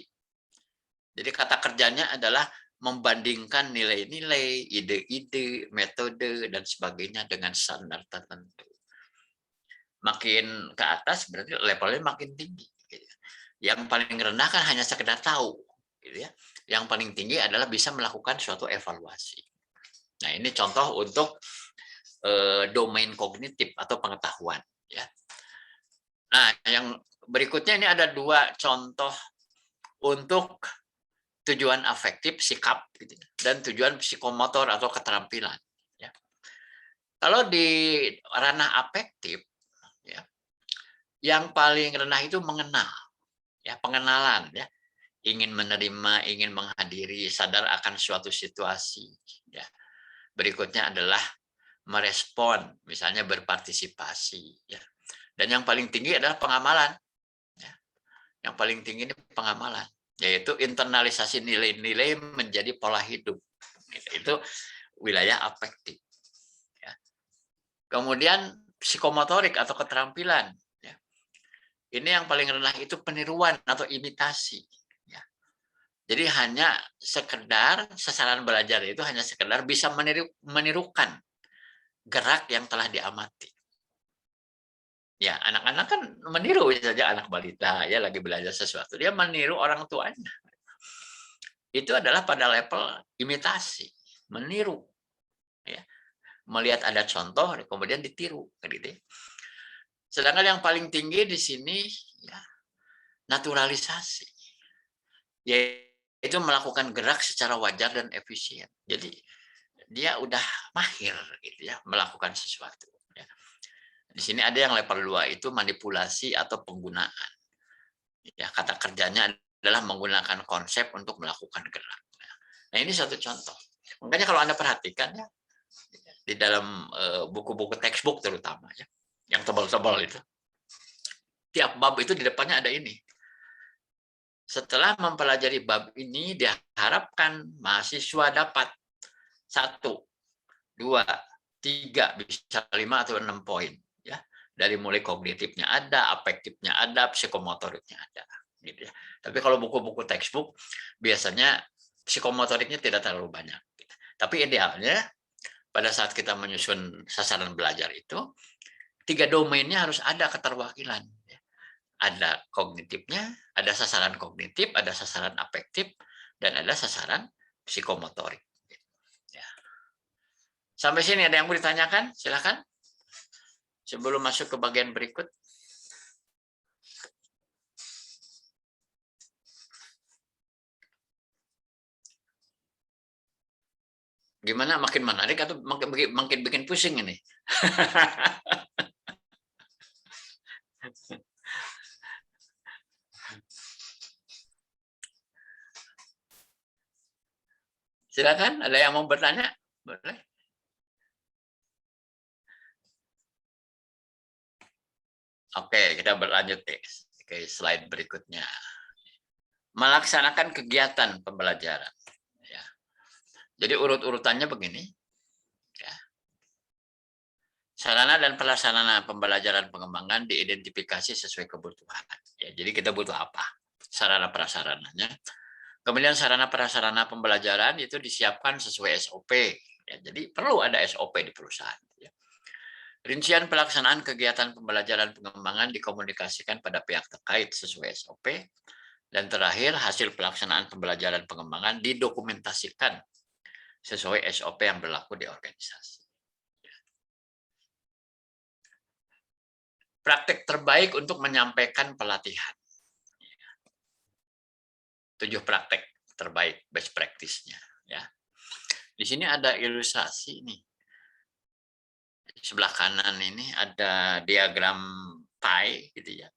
Speaker 2: Jadi kata kerjanya adalah membandingkan nilai-nilai, ide-ide, metode, dan sebagainya dengan standar tertentu. Makin ke atas berarti levelnya makin tinggi. Yang paling rendah kan hanya sekedar tahu. Yang paling tinggi adalah bisa melakukan suatu evaluasi. Nah, ini contoh untuk domain kognitif atau pengetahuan. Ya. Nah, yang berikutnya ini ada 2 contoh untuk tujuan afektif, sikap, gitu, dan tujuan psikomotor atau keterampilan. Ya. Kalau di ranah afektif, ya, yang paling rendah itu mengenal, ya, pengenalan, ya, ingin menerima, ingin menghadiri, sadar akan suatu situasi. Ya. Berikutnya adalah merespon, misalnya berpartisipasi. Ya. Dan yang paling tinggi adalah pengamalan. Ya. Yang paling tinggi ini pengamalan, yaitu internalisasi nilai-nilai menjadi pola hidup. Itu wilayah afektif. Ya. Kemudian psikomotorik atau keterampilan. Ya. Ini yang paling rendah itu peniruan atau imitasi. Ya. Jadi hanya sekedar sasaran belajar itu hanya sekedar bisa menirukan gerak yang telah diamati. Ya, anak-anak kan meniru saja, anak balita ya lagi belajar sesuatu, dia meniru orang tuanya. Itu adalah pada level imitasi, meniru. Ya. Melihat ada contoh kemudian ditiru, gitu. Sedangkan yang paling tinggi di sini ya naturalisasi. Yaitu melakukan gerak secara wajar dan efisien. Jadi dia udah mahir gitu ya melakukan sesuatu. Ya. Di sini ada yang level 2 itu manipulasi atau penggunaan. Ya, kata kerjanya adalah menggunakan konsep untuk melakukan gerak. Nah, ini satu contoh. Makanya kalau Anda perhatikan ya di dalam buku-buku textbook terutama ya, yang tebal-tebal itu. Tiap bab itu di depannya ada ini. Setelah mempelajari bab ini diharapkan mahasiswa dapat 1, 2, 3, bisa 5 atau 6 poin. Ya. Dari mulai kognitifnya ada, afektifnya ada, psikomotoriknya ada. Gitu ya. Tapi kalau buku-buku textbook biasanya psikomotoriknya tidak terlalu banyak. Tapi idealnya pada saat kita menyusun sasaran belajar itu 3 domainnya harus ada keterwakilan. Ada kognitifnya, ada sasaran kognitif, ada sasaran afektif, dan ada sasaran psikomotorik. Ya. Sampai sini ada yang mau ditanyakan? Silakan. Sebelum masuk ke bagian berikut. Gimana, makin menarik atau makin bikin pusing ini? Silakan, ada yang mau bertanya? Boleh. Oke, kita berlanjut ke slide berikutnya. Melaksanakan kegiatan pembelajaran. Ya. Jadi urut-urutannya begini. Ya. Sarana dan prasarana pembelajaran pengembangan diidentifikasi sesuai kebutuhan. Ya, jadi kita butuh apa? Sarana prasarananya. Kemudian sarana prasarana pembelajaran itu disiapkan sesuai SOP. Ya, jadi perlu ada SOP di perusahaan. Ya. Rincian pelaksanaan kegiatan pembelajaran pengembangan dikomunikasikan pada pihak terkait sesuai SOP. Dan terakhir, hasil pelaksanaan pembelajaran pengembangan didokumentasikan sesuai SOP yang berlaku di organisasi. Praktek terbaik untuk menyampaikan pelatihan. 7 praktek terbaik, best practice-nya. Ya. Di sini ada ilustrasi nih. Sebelah kanan ini ada diagram pie gitu ya.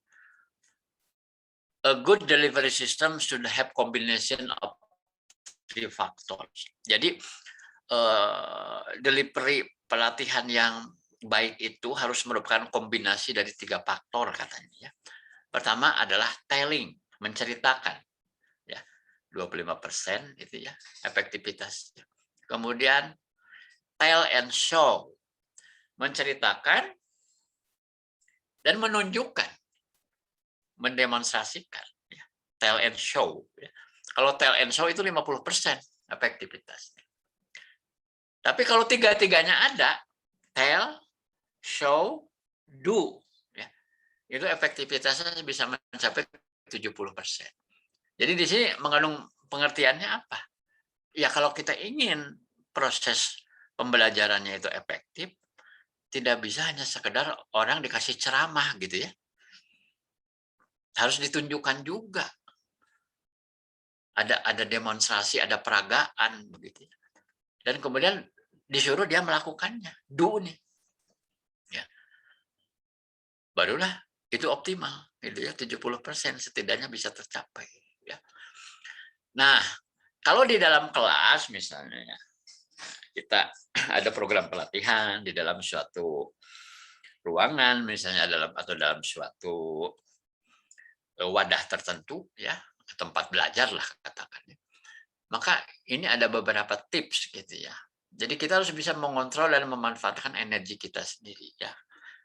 Speaker 2: A good delivery system should have combination of 3 factors. Jadi delivery pelatihan yang baik itu harus merupakan kombinasi dari 3 faktor katanya. Ya. Pertama adalah telling, menceritakan, ya 25% itu ya efektivitasnya. Kemudian tell and show, menceritakan dan menunjukkan, mendemonstrasikan. Ya. Tell and show. Ya. Kalau tell and show itu 50% efektivitasnya. Tapi kalau 3-tiganya ada, tell, show, do, ya, itu efektivitasnya bisa mencapai 70%. Jadi di sini mengandung pengertiannya apa? Ya kalau kita ingin proses pembelajarannya itu efektif, tidak bisa hanya sekedar orang dikasih ceramah gitu ya. Harus ditunjukkan juga. Ada demonstrasi, ada peragaan begitu. Dan kemudian disuruh dia melakukannya, do nih. Ya. Barulah itu optimal, gitu ya, 70% setidaknya bisa tercapai. Ya. Nah, kalau di dalam kelas misalnya, kita ada program pelatihan di dalam suatu ruangan misalnya atau dalam suatu wadah tertentu, ya tempat belajar lah katakan. Maka ini ada beberapa tips gitu ya. Jadi kita harus bisa mengontrol dan memanfaatkan energi kita sendiri ya.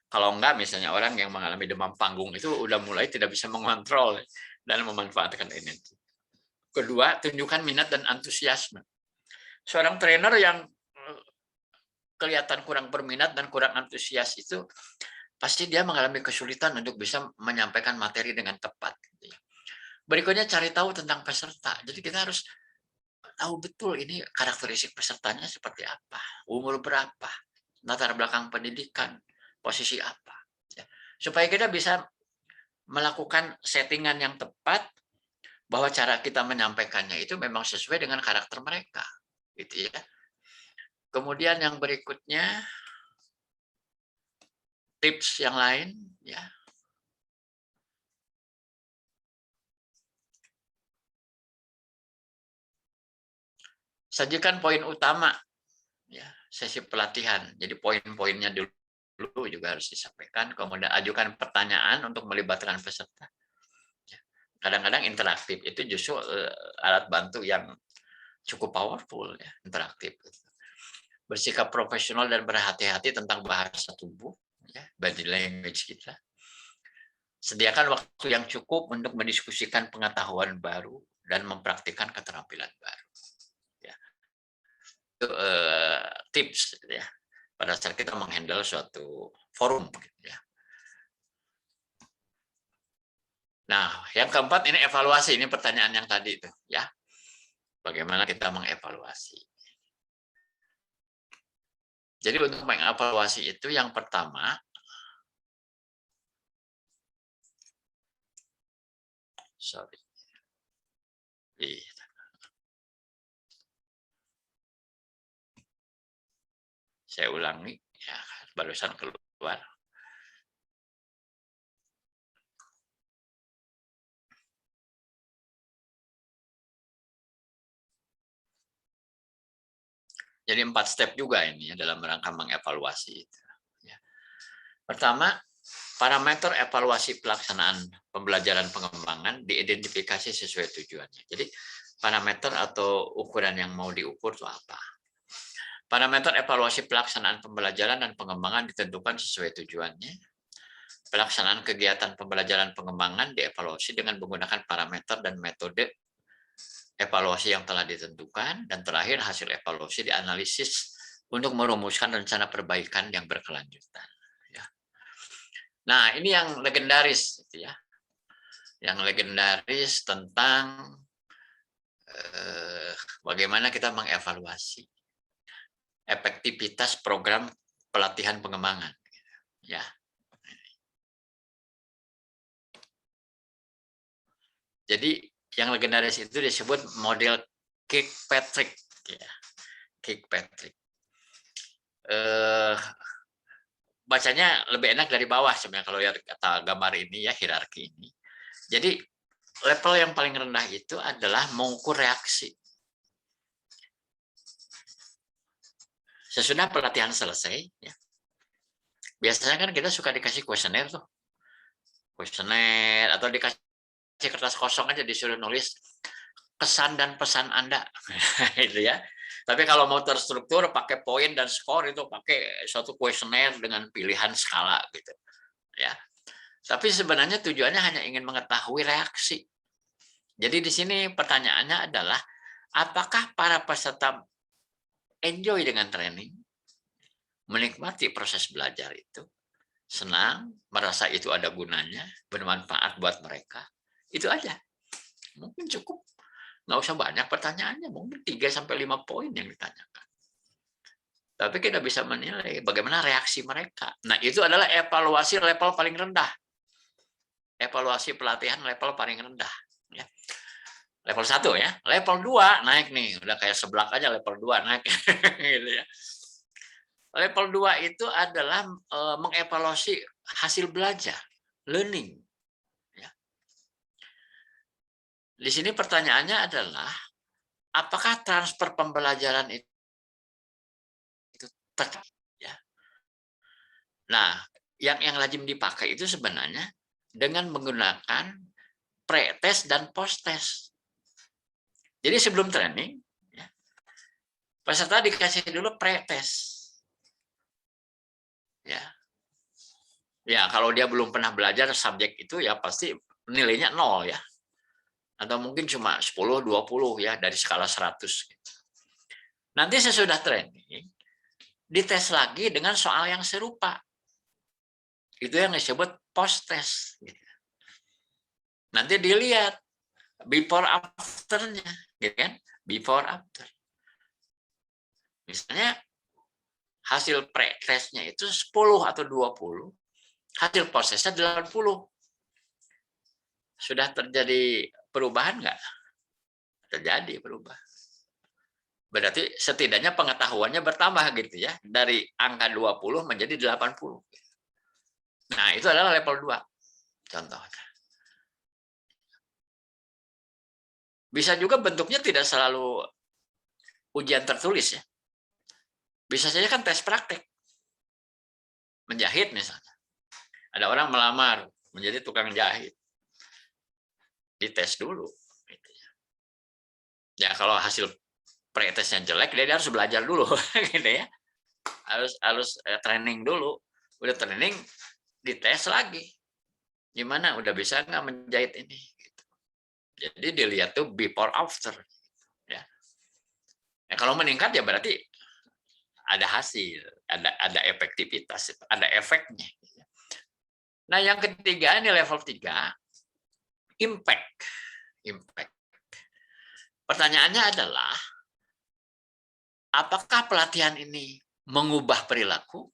Speaker 2: Kalau enggak misalnya orang yang mengalami demam panggung itu udah mulai tidak bisa mengontrol dan memanfaatkan energi. Kedua, tunjukkan minat dan antusiasme. Seorang trainer yang kelihatan kurang berminat dan kurang antusias itu pasti dia mengalami kesulitan untuk bisa menyampaikan materi dengan tepat. Berikutnya cari tahu tentang peserta. Jadi kita harus tahu betul ini karakteristik pesertanya seperti apa, umur berapa, latar belakang pendidikan, posisi apa, ya. Supaya kita bisa melakukan settingan yang tepat bahwa cara kita menyampaikannya itu memang sesuai dengan karakter mereka, gitu ya. Kemudian yang berikutnya tips yang lain, ya. Sajikan poin utama ya, sesi pelatihan. Jadi poin-poinnya dulu juga harus disampaikan, kemudian ajukan pertanyaan untuk melibatkan peserta. Kadang-kadang interaktif itu justru alat bantu yang cukup powerful ya, interaktif. Bersikap profesional dan berhati-hati tentang bahasa tubuh, ya. body language kita. Sediakan waktu yang cukup untuk mendiskusikan pengetahuan baru dan mempraktikkan keterampilan baru. Ya. Itu tips ya pada saat kita menghandle suatu forum. Ya. Nah, yang keempat ini evaluasi. Ini pertanyaan yang tadi itu, ya. Bagaimana kita mengevaluasi? Jadi untuk mengevaluasi itu yang pertama, saya ulangi, ya, barusan keluar. Jadi 4 step juga ini ya, dalam rangka mengevaluasi itu. Ya. Pertama, parameter evaluasi pelaksanaan pembelajaran pengembangan diidentifikasi sesuai tujuannya. Jadi parameter atau ukuran yang mau diukur itu apa? Parameter evaluasi pelaksanaan pembelajaran dan pengembangan ditentukan sesuai tujuannya. Pelaksanaan kegiatan pembelajaran pengembangan dievaluasi dengan menggunakan parameter dan metode evaluasi yang telah ditentukan, dan terakhir hasil evaluasi dianalisis untuk merumuskan rencana perbaikan yang berkelanjutan. Ya. Nah, ini yang legendaris, ya, yang legendaris tentang bagaimana kita mengevaluasi efektivitas program pelatihan pengembangan. Ya. Jadi yang legendaris itu disebut model Kirkpatrick, ya. Kirkpatrick. Bacanya lebih enak dari bawah sebenarnya kalau lihat kata gambar ini ya, hierarki ini. Jadi level yang paling rendah itu adalah mengukur reaksi. Sesudah pelatihan selesai, ya, biasanya kan kita suka dikasih kuesioner tuh, kuesioner atau dikasih kertas kosong aja disuruh nulis kesan dan pesan Anda, itu ya. Tapi kalau mau terstruktur pakai poin dan skor itu pakai suatu kuesioner dengan pilihan skala gitu, ya. Tapi sebenarnya tujuannya hanya ingin mengetahui reaksi. Jadi di sini pertanyaannya adalah apakah para peserta enjoy dengan training, menikmati proses belajar itu, senang, merasa itu ada gunanya, bermanfaat buat mereka. Itu aja. Mungkin cukup. Nggak usah banyak pertanyaannya, mungkin 3-5 poin yang ditanyakan. Tapi kita bisa menilai bagaimana reaksi mereka. Nah, itu adalah evaluasi level paling rendah. Evaluasi pelatihan level paling rendah. Ya. Level 1 ya. Level 2 naik nih. Udah kayak seblak aja level 2 naik. Gitu ya. Level 2 itu adalah mengevaluasi hasil belajar, learning. Di sini pertanyaannya adalah, apakah transfer pembelajaran itu tepat? Ya. Nah, yang lazim dipakai itu sebenarnya dengan menggunakan pre-test dan post-test. Jadi sebelum training, ya, peserta dikasih dulu pre-test. Ya, kalau dia belum pernah belajar subjek itu ya pasti nilainya 0 ya. Atau mungkin cuma 10-20 ya dari skala 100. Nanti sesudah training, dites lagi dengan soal yang serupa. Itu yang disebut post-test. Nanti dilihat before after-nya, gitu kan? Before after. Misalnya hasil pre-testnya itu 10 atau 20, hasil post-testnya 80. Sudah terjadi perubahan nggak? Terjadi perubahan. Berarti setidaknya pengetahuannya bertambah gitu ya. Dari angka 20 menjadi 80. Nah, itu adalah level 2. Contohnya. Bisa juga bentuknya tidak selalu ujian tertulis ya. Bisa saja kan tes praktek. Menjahit misalnya. Ada orang melamar menjadi tukang jahit. Dites dulu. Ya kalau hasil pre-testnya jelek, dia harus belajar dulu, gitu ya. Harus training dulu Udah training, dites lagi. Gimana? Udah bisa nggak menjahit ini? Gitu. Jadi dilihat tuh before after. Ya. Nah, kalau meningkat ya berarti ada hasil, ada efektivitas, ada efeknya. Nah, yang ketiga ini level 3, impact. Impact. Pertanyaannya adalah, apakah pelatihan ini mengubah perilaku?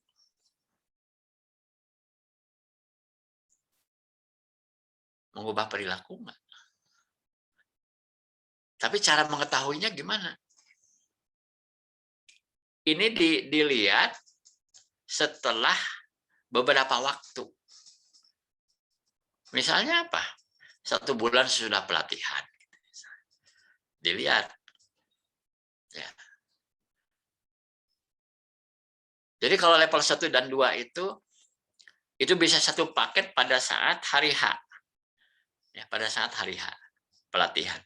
Speaker 2: Mengubah perilaku enggak? Tapi cara mengetahuinya gimana? Ini dilihat setelah beberapa waktu. Misalnya apa? 1 bulan sesudah pelatihan. Dilihat. Ya. Jadi kalau level 1 dan 2 itu bisa satu paket pada saat hari H. Ya, pada saat hari H pelatihan.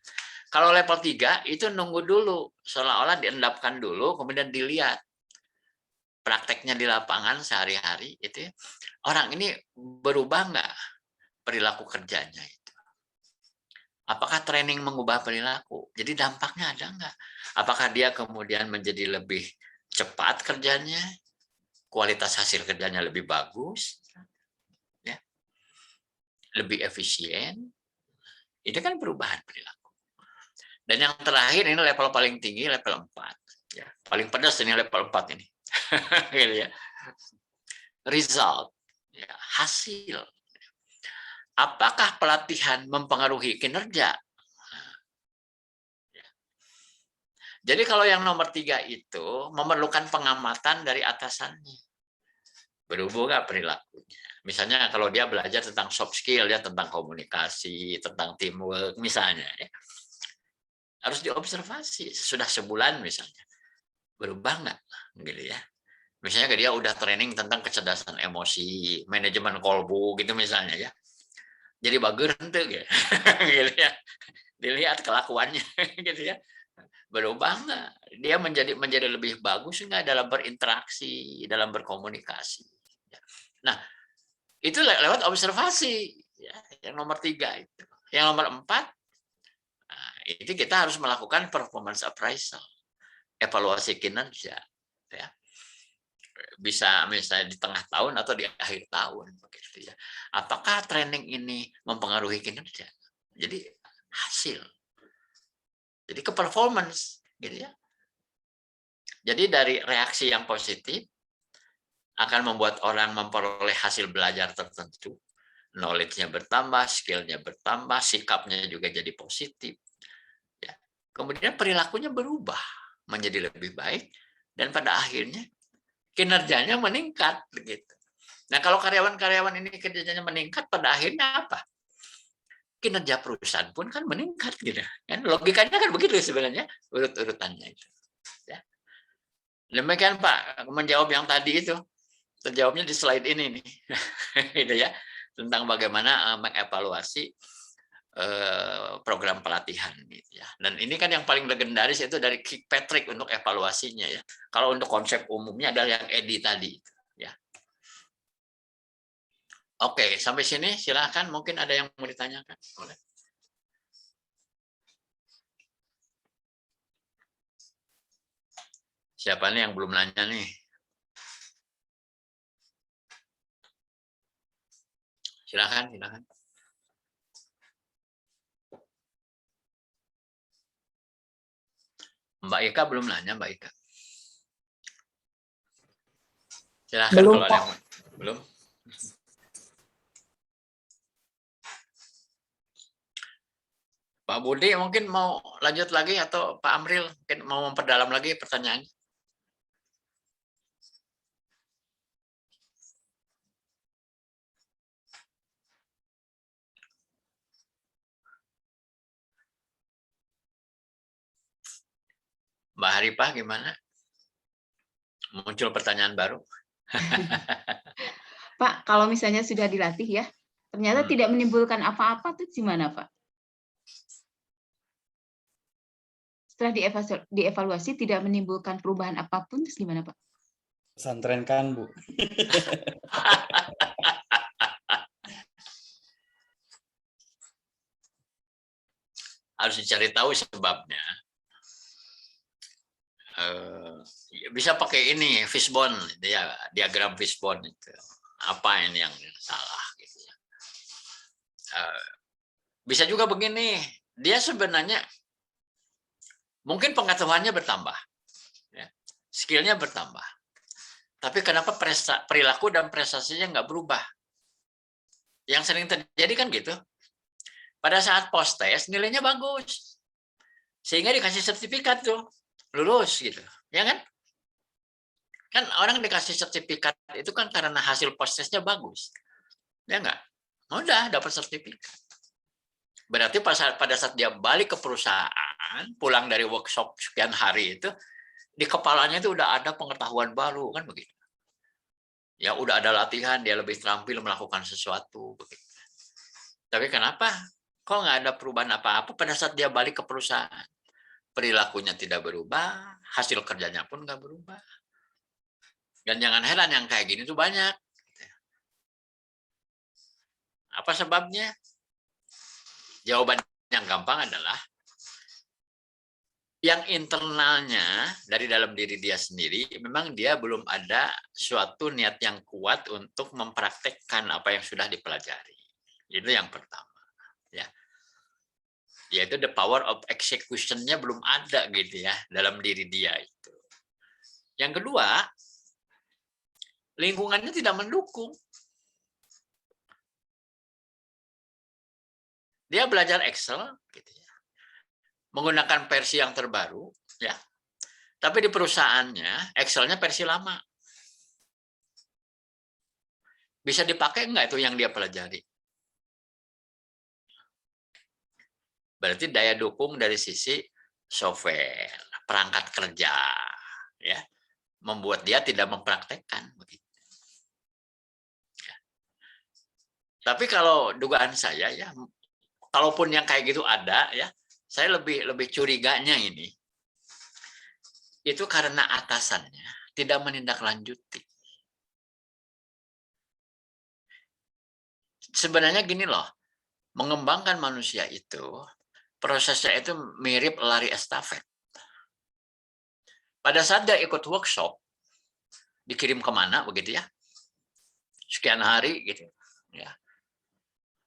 Speaker 2: Kalau level 3 itu nunggu dulu, seolah-olah diendapkan dulu, kemudian dilihat prakteknya di lapangan sehari-hari itu, orang ini berubah nggak perilaku kerjanya itu. Apakah training mengubah perilaku? Jadi dampaknya ada nggak? Apakah dia kemudian menjadi lebih cepat kerjanya, kualitas hasil kerjanya lebih bagus, ya, lebih efisien? Itu kan perubahan perilaku. Dan yang terakhir ini level paling tinggi, level 4. Ya, paling pedas ini level 4 ini. Gitu ya. Result, ya, hasil. Apakah pelatihan mempengaruhi kinerja? Jadi kalau yang nomor 3 itu memerlukan pengamatan dari atasannya. Berubah nggak perilakunya? Misalnya kalau dia belajar tentang soft skill, ya tentang komunikasi, tentang teamwork misalnya. Ya. Harus diobservasi sesudah sebulan misalnya. Berubah nggak? Gitu ya. Misalnya dia udah training tentang kecerdasan emosi, manajemen kolbu gitu misalnya ya. Jadi bager ente gitu. Gitu ya. Dilihat kelakuannya gitu ya. Berubah nggak? Dia menjadi lebih bagus nggak dalam berinteraksi, dalam berkomunikasi. Nah, itu lewat observasi ya, yang nomor 3 itu. Yang nomor 4, nah, itu kita harus melakukan performance appraisal, evaluasi kinerja ya. Bisa misalnya di tengah tahun atau di akhir tahun begitu ya. Apakah training ini mempengaruhi kinerja? Jadi hasil. Jadi ke performance gitu ya. Jadi dari reaksi yang positif akan membuat orang memperoleh hasil belajar tertentu, knowledge-nya bertambah, skill-nya bertambah, sikapnya juga jadi positif. Ya. Kemudian perilakunya berubah menjadi lebih baik dan pada akhirnya kinerjanya meningkat begitu. Nah, kalau karyawan-karyawan ini kinerjanya meningkat, pada akhirnya apa? Kinerja perusahaan pun kan meningkat gitu. Kan logikanya kan begitu sebenarnya urut-urutannya itu. Ya. Demikian Pak, menjawab yang tadi itu. Terjawabnya di slide ini nih. Gitu ya. Tentang bagaimana mengevaluasi program pelatihan gitu ya. Dan ini kan yang paling legendaris itu dari Kirkpatrick untuk evaluasinya ya. Kalau untuk konsep umumnya adalah yang Edi tadi ya. Oke, sampai sini silakan, mungkin ada yang mau ditanyakan. Boleh. Siapa nih yang belum nanya nih? Silakan, silakan. Mbak Ika belum nanya, Mbak Ika. Silakan
Speaker 7: Belum,
Speaker 2: kalau ada
Speaker 7: Pak.
Speaker 2: yang belum. Pak Budi mungkin mau lanjut lagi atau Pak Amril mungkin mau memperdalam lagi pertanyaannya. Mbak Haripah gimana? Muncul pertanyaan baru.
Speaker 4: Pak, kalau misalnya sudah dilatih ya, ternyata tidak menimbulkan apa-apa tuh gimana Pak? Setelah dievaluasi tidak menimbulkan perubahan apapun, terus gimana Pak?
Speaker 3: Pesantren kan, Bu.
Speaker 2: Harus dicari tahu sebabnya. Bisa pakai ini fishbone, ya, diagram fishbone itu. Apa ini yang salah gitu ya. Bisa juga begini, dia sebenarnya mungkin pengetahuannya bertambah, ya, skillnya bertambah, tapi kenapa perilaku dan prestasinya nggak berubah? Yang sering terjadi kan gitu. Pada saat post test nilainya bagus, sehingga dikasih sertifikat tuh lulus gitu, ya kan? Kan orang dikasih sertifikat itu kan karena hasil post testnya bagus, ya nggak? Udah dapat sertifikat. Berarti pada saat dia balik ke perusahaan, pulang dari workshop sekian hari itu, di kepalanya itu udah ada pengetahuan baru, kan begitu. Ya udah ada latihan, dia lebih terampil melakukan sesuatu. Begitu. Tapi kenapa? Kok nggak ada perubahan apa-apa pada saat dia balik ke perusahaan? Perilakunya tidak berubah, hasil kerjanya pun nggak berubah. Dan jangan heran yang kayak gini tuh banyak. Apa sebabnya? Jawaban yang gampang adalah yang internalnya dari dalam diri dia sendiri, memang dia belum ada suatu niat yang kuat untuk mempraktekkan apa yang sudah dipelajari. Itu yang pertama, ya. Yaitu the power of execution-nya belum ada gitu ya dalam diri dia itu. Yang kedua, lingkungannya tidak mendukung. Dia belajar Excel gitu ya, menggunakan versi yang terbaru, ya. Tapi di perusahaannya Excel-nya versi lama. Bisa dipakai enggak itu yang dia pelajari? Berarti daya dukung dari sisi software, perangkat kerja, ya, membuat dia tidak mempraktekkan begitu. Ya. Tapi kalau dugaan saya ya, kalaupun yang kayak gitu ada ya, saya lebih curiganya ini itu karena atasannya tidak menindaklanjuti. Sebenarnya gini loh, mengembangkan manusia itu prosesnya itu mirip lari estafet. Pada saat dia ikut workshop, dikirim kemana begitu ya, sekian hari gitu ya,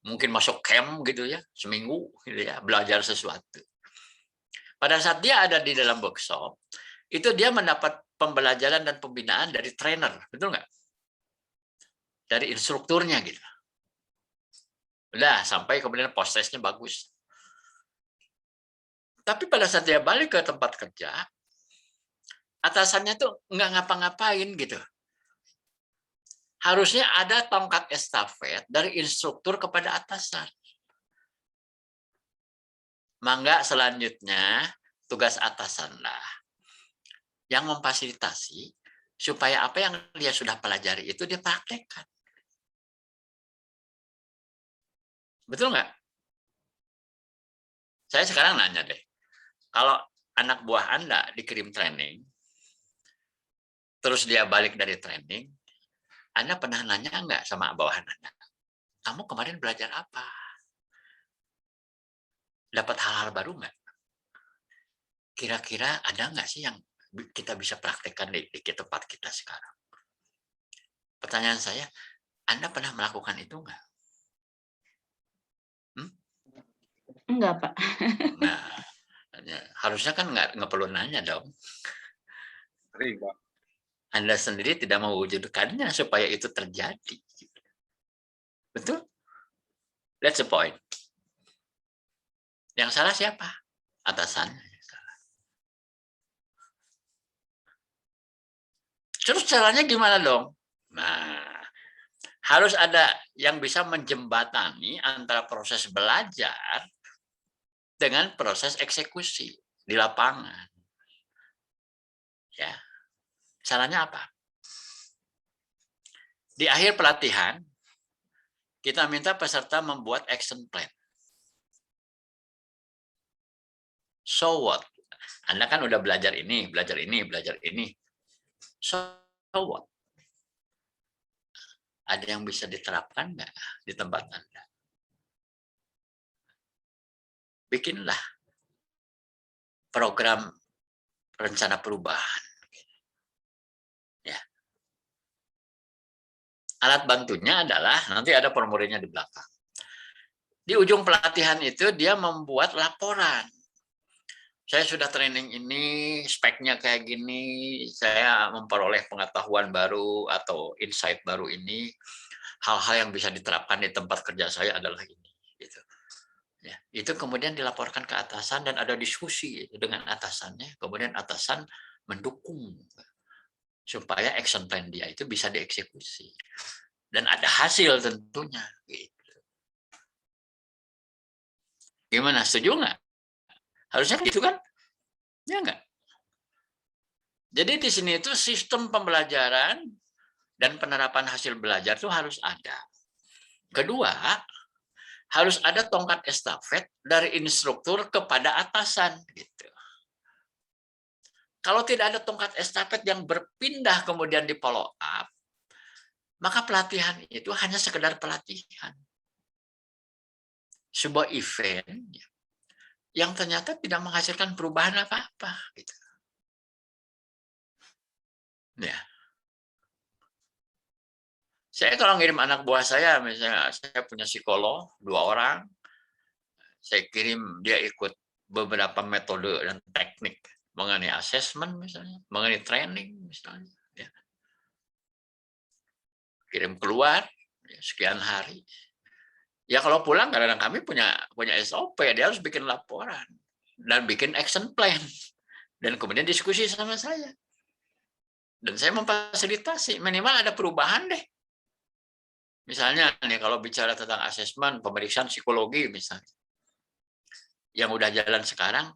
Speaker 2: mungkin masuk camp gitu ya, seminggu gitu ya, belajar sesuatu. Pada saat dia ada di dalam workshop, itu dia mendapat pembelajaran dan pembinaan dari trainer, betul nggak? Dari instrukturnya gitu. Udah sampai kemudian post testnya bagus. Tapi pada saat dia balik ke tempat kerja, atasannya tuh nggak ngapa-ngapain gitu. Harusnya ada tongkat estafet dari instruktur kepada atasan. Mangga selanjutnya tugas atasanlah yang memfasilitasi supaya apa yang dia sudah pelajari itu dia praktekkan. Betul nggak? Saya sekarang nanya deh, kalau anak buah Anda dikirim training, terus dia balik dari training, Anda pernah nanya nggak sama bawahan Anda? Kamu kemarin belajar apa? Dapat hal-hal baru nggak? Kira-kira ada nggak sih yang kita bisa praktekkan di tempat kita sekarang? Pertanyaan saya, Anda pernah melakukan itu nggak?
Speaker 4: Enggak, Pak.
Speaker 2: Nah, harusnya kan nggak perlu nanya dong. Anda sendiri tidak mewujudkannya supaya itu terjadi. Betul? That's the point. Yang salah siapa? Atasannya. Terus caranya gimana dong? Nah, harus ada yang bisa menjembatani antara proses belajar dengan proses eksekusi di lapangan. Ya. Caranya apa? Di akhir pelatihan, kita minta peserta membuat action plan. So what? Anda kan udah belajar ini, belajar ini, belajar ini. So So what? Ada yang bisa diterapkan nggak di tempat Anda? Bikinlah program rencana perubahan. Ya. Alat bantunya adalah, nanti ada formulirnya di belakang. Di ujung pelatihan itu dia membuat laporan. Saya sudah training ini, speknya kayak gini, saya memperoleh pengetahuan baru atau insight baru ini, hal-hal yang bisa diterapkan di tempat kerja saya adalah ini. Gitu. Ya, itu kemudian dilaporkan ke atasan dan ada diskusi dengan atasannya, kemudian atasan mendukung supaya action plan dia itu bisa dieksekusi dan ada hasil tentunya. Gitu. Gimana, setuju nggak? Harusnya gitu kan? Ya enggak? Jadi di sini itu sistem pembelajaran dan penerapan hasil belajar itu harus ada. Kedua, harus ada tongkat estafet dari instruktur kepada atasan. Gitu. Kalau tidak ada tongkat estafet yang berpindah kemudian di follow up, maka pelatihan itu hanya sekedar pelatihan. Sebuah event yang ternyata tidak menghasilkan perubahan apa-apa. Gitu. Ya. Saya kalau ngirim anak buah saya, misalnya saya punya psikolog 2 orang, saya kirim dia ikut beberapa metode dan teknik mengenai assessment misalnya, mengenai training misalnya. Ya. Kirim keluar ya, sekian hari. Ya kalau pulang kadang-kadang kami punya SOP, dia harus bikin laporan dan bikin action plan dan kemudian diskusi sama saya. Dan saya memfasilitasi minimal ada perubahan deh. Misalnya nih kalau bicara tentang asesmen, pemeriksaan psikologi misalnya. Yang udah jalan sekarang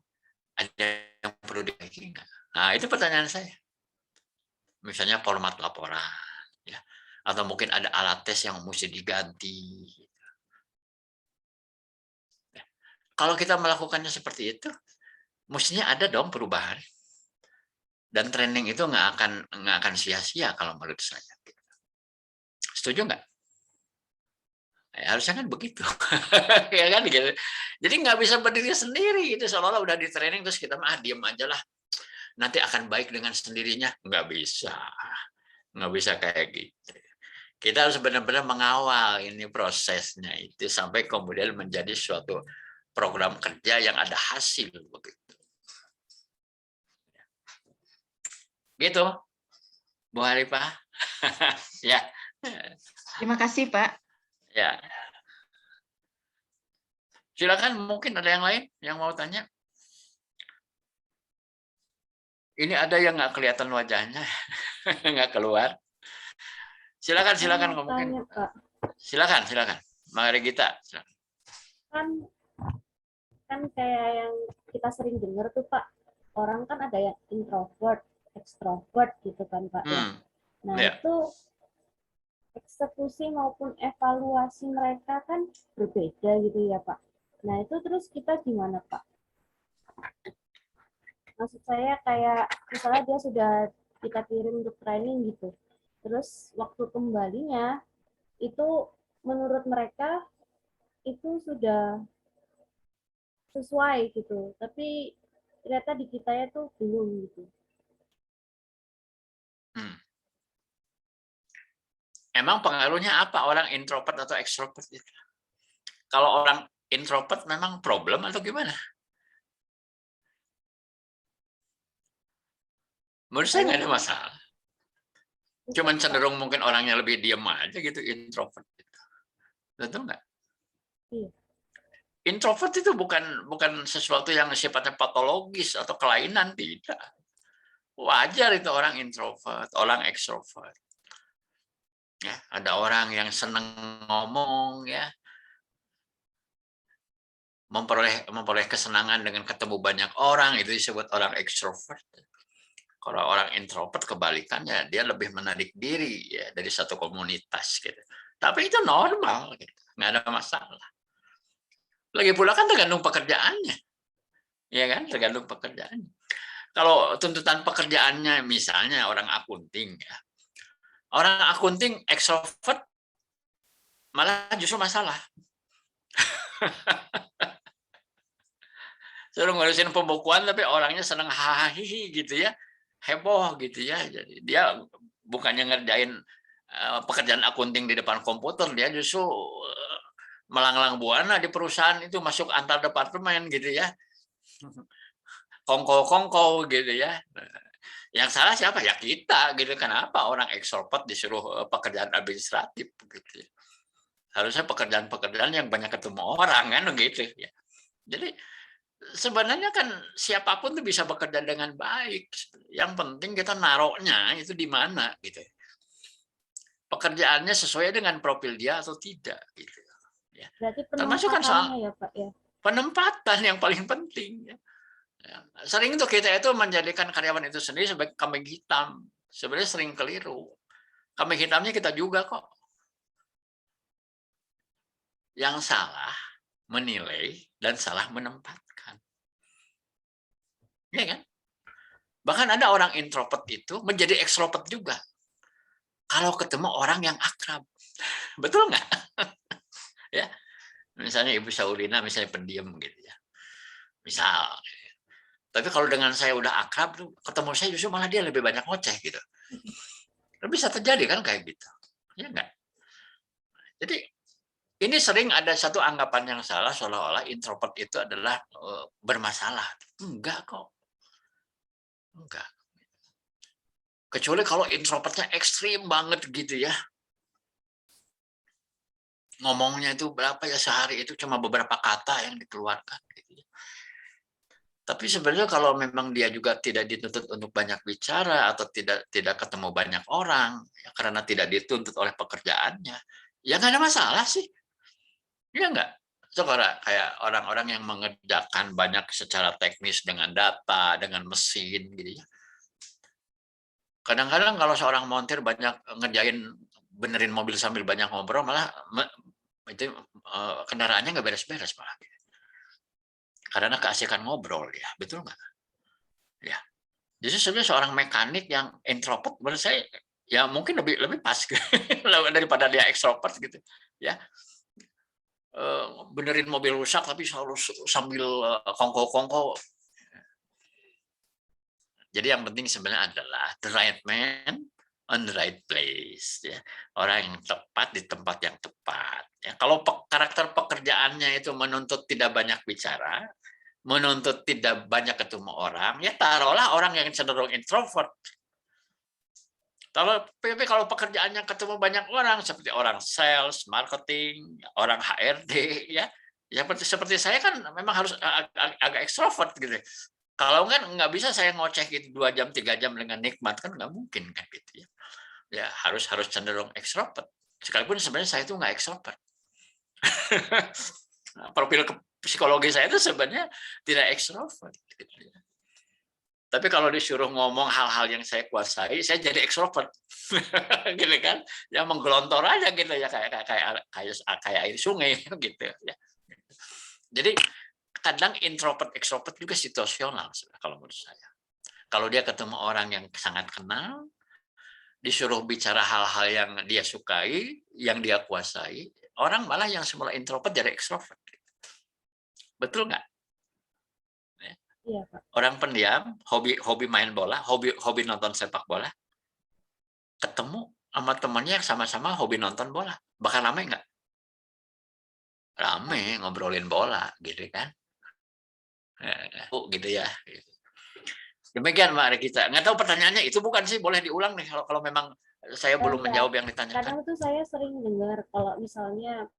Speaker 2: ada yang perlu diperbaiki enggak? Nah, itu pertanyaan saya. Misalnya format laporan ya. Atau mungkin ada alat tes yang mesti diganti. Ya. Kalau kita melakukannya seperti itu, mestinya ada dong perubahan. Dan training itu nggak akan sia-sia kalau menurut saya. Setuju nggak? Ya, harusnya kan begitu. Ya kan gitu. Jadi nggak bisa berdiri sendiri itu seolah-olah udah di training terus kita mah diam aja lah. Nanti akan baik dengan sendirinya. Nggak bisa. Nggak bisa kayak gitu. Kita harus benar-benar mengawal ini prosesnya itu sampai kemudian menjadi suatu program kerja yang ada hasil begitu. Gitu, Bu Harifah. Ya.
Speaker 4: Terima kasih, Pak.
Speaker 2: Ya. Silakan, mungkin ada yang lain yang mau tanya. Ini ada yang nggak kelihatan wajahnya, nggak keluar. Silakan mungkin. Silakan. Mari kita.
Speaker 5: Kan kayak yang kita sering dengar tuh Pak, orang kan ada yang introvert, extrovert gitu kan Pak. Nah itu eksekusi maupun evaluasi mereka kan berbeda gitu ya Pak. Nah itu terus kita gimana Pak? Maksud saya kayak misalnya dia sudah kita kirim untuk training gitu. Terus waktu kembalinya itu menurut mereka itu sudah sesuai gitu. Tapi ternyata di kita itu belum gitu.
Speaker 2: Emang pengaruhnya apa orang introvert atau extrovert itu? Kalau orang introvert memang problem atau gimana? Menurut saya nggak ada masalah. Cuman cenderung mungkin orangnya lebih diam aja gitu, introvert. Betul nggak?
Speaker 5: Iya.
Speaker 2: Introvert itu bukan sesuatu yang sifatnya patologis atau kelainan, tidak. Wajar itu orang introvert, orang extrovert. Ya, ada orang yang senang ngomong ya, memperoleh kesenangan dengan ketemu banyak orang, itu disebut orang extrovert. Kalau orang introvert kebalikannya, dia lebih menarik diri ya dari satu komunitas gitu. Tapi itu normal, gitu. Nggak ada masalah. Lagi pula kan tergantung pekerjaannya, ya kan? Tergantung pekerjaannya. Kalau tuntutan pekerjaannya misalnya orang akunting ya, Orang akunting ekstrovert malah justru masalah. Suruh ngurusin pembukuan tapi orangnya seneng hahaha gitu ya, heboh gitu ya. Jadi dia bukannya ngerjain pekerjaan akunting di depan komputer, dia justru melanglang buana di perusahaan itu, masuk antar departemen gitu ya, kongko gitu ya. Yang salah siapa? Ya kita gitu. Kenapa orang ekstrovert disuruh pekerjaan administratif gitu ya. Harusnya pekerjaan-pekerjaan yang banyak ketemu orang kan gitu ya. Jadi sebenarnya kan siapapun tuh bisa bekerja dengan baik. Yang penting kita naruhnya itu di mana gitu. Pekerjaannya sesuai dengan profil dia atau tidak gitu. Ya.
Speaker 5: Berarti
Speaker 2: Termasuk kan soal
Speaker 5: penempatannya ya Pak ya.
Speaker 2: penempatan yang paling penting. Ya. Sering itu kita itu menjadikan karyawan itu sendiri sebagai kambing hitam. Sebenarnya sering keliru. Kambing hitamnya kita juga kok. Yang salah menilai dan salah menempatkan. Ya kan? Bahkan ada orang introvert itu menjadi ekstrovert juga. Kalau ketemu orang yang akrab. Betul nggak? Ya. Misalnya Ibu Saulina misalnya pendiam gitu ya. Misal. Tapi kalau dengan saya udah akrab, ketemu saya justru malah dia lebih banyak ngoceh gitu. Bisa terjadi kan kayak gitu. Ya enggak? Jadi ini sering ada satu anggapan yang salah seolah-olah introvert itu adalah bermasalah. Enggak kok. Enggak. Kecuali kalau introvertnya ekstrim banget gitu ya. Ngomongnya itu berapa ya sehari itu cuma beberapa kata yang dikeluarkan. Gitu. Tapi sebenarnya kalau memang dia juga tidak dituntut untuk banyak bicara atau tidak ketemu banyak orang ya, karena tidak dituntut oleh pekerjaannya, ya nggak ada masalah sih. Ya nggak? Sekarang kayak orang-orang yang mengerjakan banyak secara teknis dengan data, dengan mesin gitu ya. Kadang-kadang kalau seorang montir banyak ngerjain benerin mobil sambil banyak ngobrol, malah itu kendaraannya nggak beres-beres malah. Karena keasikan ngobrol ya, betul nggak? Ya. Jadi sebenarnya seorang mekanik yang introvert menurut saya ya mungkin lebih pas daripada dia ekstrovert gitu ya. Benerin mobil rusak tapi selalu sambil kongko-kongko. Jadi yang penting sebenarnya adalah the right man on the right place ya. Orang yang tepat di tempat yang tepat ya. Kalau karakter pekerjaannya itu menuntut tidak banyak bicara, menuntut tidak banyak ketemu orang, ya taruhlah orang yang cenderung introvert. Kalau pekerjaannya ketemu banyak orang, seperti orang sales, marketing, orang HRD, ya seperti saya kan memang harus agak ekstrovert gitu. Kalau nggak bisa saya ngoceh gitu 2 jam 3 jam dengan nikmat kan nggak mungkin kan gitu ya. Ya harus cenderung ekstrovert. Sekalipun sebenarnya saya itu nggak ekstrovert. Profil psikologi saya itu sebenarnya tidak ekstrovert. Gitu ya. Tapi kalau disuruh ngomong hal-hal yang saya kuasai, saya jadi ekstrovert, gitu kan? Ya menggelontor aja gitu ya kayak air sungai gitu ya. Jadi kadang introvert ekstrovert juga situasional kalau menurut saya. Kalau dia ketemu orang yang sangat kenal, disuruh bicara hal-hal yang dia sukai, yang dia kuasai, orang malah yang semula introvert jadi ekstrovert. Betul nggak?
Speaker 5: Iya, Pak.
Speaker 2: Orang pendiam, hobi main bola, hobi nonton sepak bola, ketemu sama temannya yang sama-sama hobi nonton bola, bakal rame nggak? Rame, ngobrolin bola, gitu kan? Gitu ya. Demikian Mbak Regita. Nggak tahu pertanyaannya itu bukan sih, boleh diulang nih kalau memang saya belum menjawab yang ditanyakan.
Speaker 5: Kadang tuh saya sering dengar kalau misalnya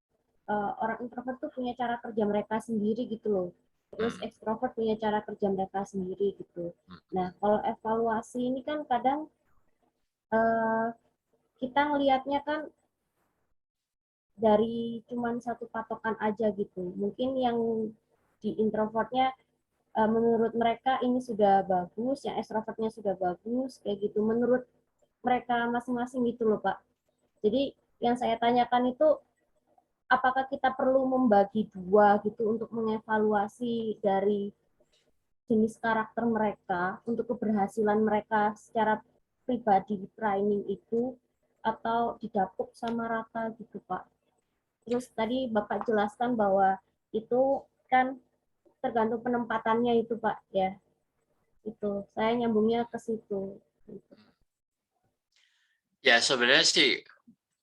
Speaker 5: orang introvert tuh punya cara kerja mereka sendiri gitu loh. Terus ekstrovert punya cara kerja mereka sendiri gitu. Nah, kalau evaluasi ini kan kadang kita ngelihatnya kan dari cuman satu patokan aja gitu. Mungkin yang di introvertnya menurut mereka ini sudah bagus, yang ekstrovertnya sudah bagus, kayak gitu. Menurut mereka masing-masing gitu loh, Pak. Jadi yang saya tanyakan itu apakah kita perlu membagi dua gitu untuk mengevaluasi dari jenis karakter mereka untuk keberhasilan mereka secara pribadi di training itu, atau didapuk sama rata gitu Pak. Terus tadi Bapak jelaskan bahwa itu kan tergantung penempatannya itu Pak ya. Itu saya nyambungnya ke situ.
Speaker 2: Ya sebenarnya sih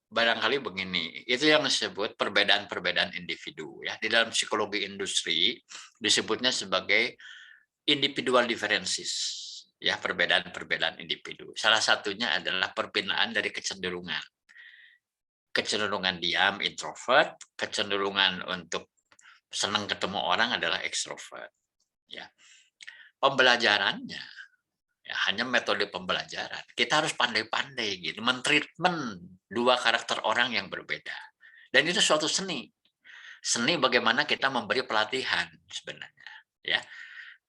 Speaker 2: barangkali begini, itu yang disebut perbedaan-perbedaan individu ya. Di dalam psikologi industri disebutnya sebagai individual differences. Ya, perbedaan-perbedaan individu. Salah satunya adalah perpindahan dari kecenderungan. Kecenderungan diam, introvert, kecenderungan untuk senang ketemu orang adalah extrovert. Ya. Pembelajarannya ya, hanya metode pembelajaran. Kita harus pandai-pandai gitu, mentreatment dua karakter orang yang berbeda. Dan itu suatu seni. Seni bagaimana kita memberi pelatihan sebenarnya.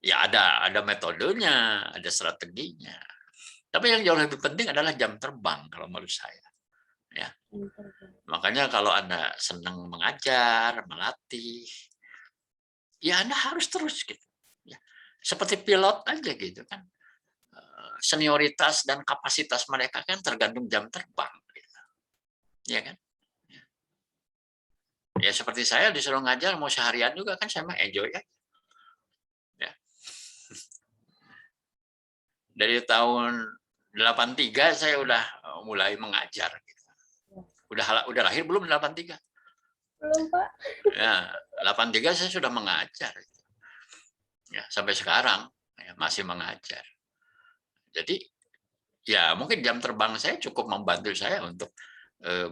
Speaker 2: Ya ada metodenya, ada strateginya. Tapi yang jauh lebih penting adalah jam terbang kalau menurut saya. Ya. Makanya kalau Anda senang mengajar, melatih, ya Anda harus terus gitu. Ya. Seperti pilot aja gitu kan. Senioritas dan kapasitas mereka kan tergantung jam terbang. Gitu. Ya kan? Ya seperti saya disuruh ngajar mau seharian juga kan saya mah enjoy aja. Ya. Dari tahun 83 saya udah mulai mengajar. Gitu. Udah lahir belum 83?
Speaker 5: Belum Pak.
Speaker 2: Ya, 83 saya sudah mengajar. Ya, sampai sekarang ya, masih mengajar. Jadi ya mungkin jam terbang saya cukup membantu saya untuk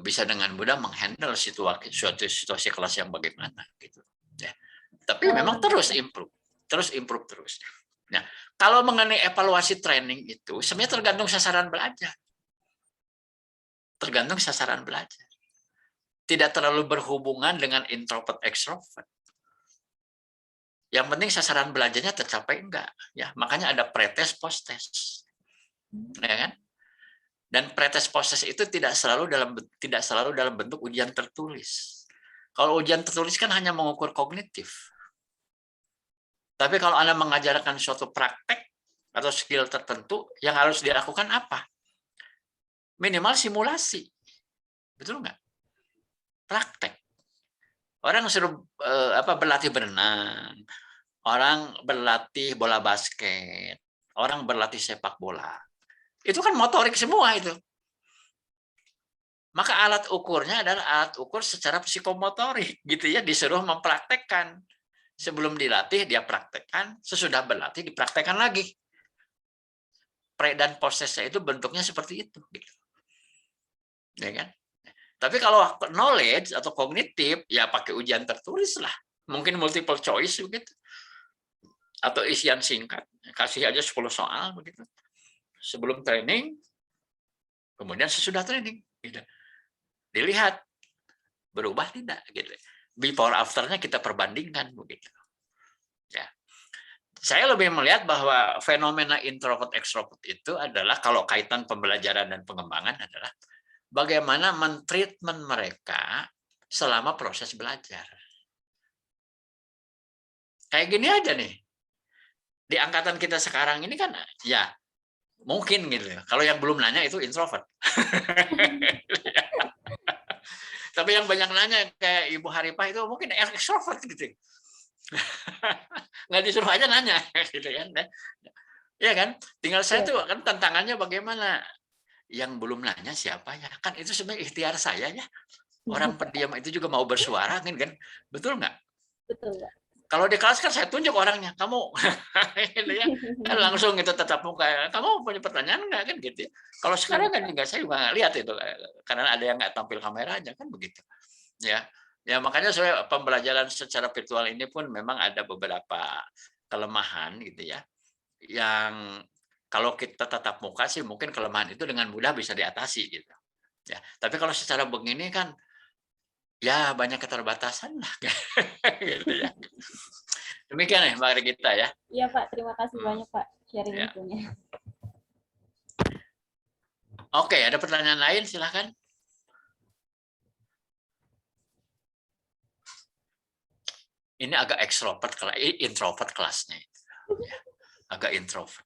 Speaker 2: bisa dengan mudah menghandle suatu situasi kelas yang bagaimana gitu. Ya. Tapi memang terus improve terus. Nah, kalau mengenai evaluasi training itu sebenarnya tergantung sasaran belajar. Tergantung sasaran belajar. Tidak terlalu berhubungan dengan introvert extrovert. Yang penting sasaran belajarnya tercapai enggak, ya. Makanya ada pretest post-test. Ya kan? Dan pretest post-test itu tidak selalu dalam bentuk ujian tertulis. Kalau ujian tertulis kan hanya mengukur kognitif. Tapi kalau Anda mengajarkan suatu praktek atau skill tertentu, yang harus dilakukan apa? Minimal simulasi. Betul nggak? Praktek. Orang suruh berlatih berenang, orang berlatih bola basket, orang berlatih sepak bola. Itu kan motorik semua itu. Maka alat ukurnya adalah alat ukur secara psikomotorik gitu ya, disuruh mempraktekkan. Sebelum dilatih dia praktekkan, sesudah berlatih dipraktekkan lagi. Pre dan prosesnya itu bentuknya seperti itu gitu. Ya kan? Tapi kalau knowledge atau kognitif ya pakai ujian tertulis lah. Mungkin multiple choice begitu. Atau isian singkat, kasih aja 10 soal begitu. Sebelum training, kemudian sesudah training gitu. Dilihat berubah tidak gitu. Before afternya kita perbandingkan begitu. Ya. Saya lebih melihat bahwa fenomena introvert extrovert itu adalah kalau kaitan pembelajaran dan pengembangan adalah bagaimana mentreatment mereka selama proses belajar. Kayak gini aja nih. Di angkatan kita sekarang ini kan ya mungkin gitu. Kalau yang belum nanya itu introvert. Tapi yang banyak nanya kayak Ibu Haripah itu mungkin extrovert gitu. Nggak disuruh aja nanya gitu kan. Ya kan? Tinggal saya tuh kan tantangannya bagaimana? Yang belum nanya siapa ya? Kan itu sebenarnya ikhtiar saya ya. Orang pendiam itu juga mau bersuara kan? Betul nggak?
Speaker 5: Betul, Pak.
Speaker 2: Kalau di kelas kan saya tunjuk orangnya, kamu gitu ya. Kan langsung itu tetap muka, kamu punya pertanyaan nggak kan gitu. Kalau sekarang kan juga saya juga lihat itu karena ada yang nggak tampil kameranya kan begitu. Ya, ya makanya saya pembelajaran secara virtual ini pun memang ada beberapa kelemahan gitu ya. Yang kalau kita tatap muka sih mungkin kelemahan itu dengan mudah bisa diatasi gitu. Ya, tapi kalau secara begini kan ya banyak keterbatasan lah gitu ya. Demikian ya Mbak Regita ya.
Speaker 5: Iya Pak, terima kasih banyak Pak sharing
Speaker 2: Ya.
Speaker 5: infonya.
Speaker 2: Oke, ada pertanyaan lain silakan. Ini agak ekstrovert, introvert kelasnya. Ya, agak introvert.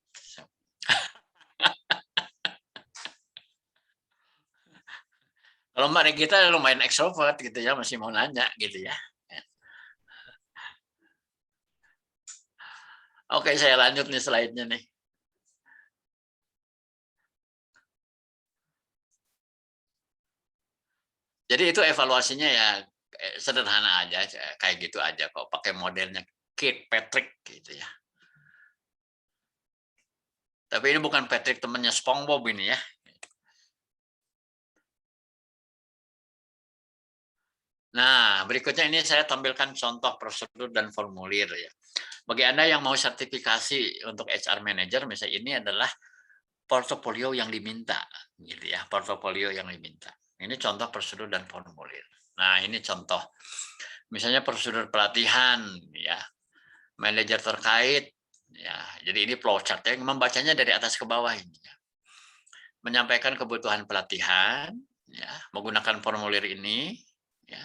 Speaker 2: Kalau Mbak Regita lumayan ekstrovert gitu ya, masih mau nanya gitu ya. Oke, saya lanjut nih slide-nya nih. Jadi itu evaluasinya ya sederhana aja, kayak gitu aja kok, pakai modelnya Patrick gitu ya. Tapi ini bukan Patrick temannya SpongeBob ini ya. Nah, berikutnya ini saya tampilkan contoh prosedur dan formulir ya. Bagi Anda yang mau sertifikasi untuk HR Manager, misalnya ini adalah portofolio yang diminta, gitu ya, portofolio yang diminta. Ini contoh prosedur dan formulir. Nah, ini contoh. Misalnya prosedur pelatihan, ya, manajer terkait, ya. Jadi ini flowchart ya, membacanya dari atas ke bawah ini. Ya. Menyampaikan kebutuhan pelatihan, ya, menggunakan formulir ini, ya.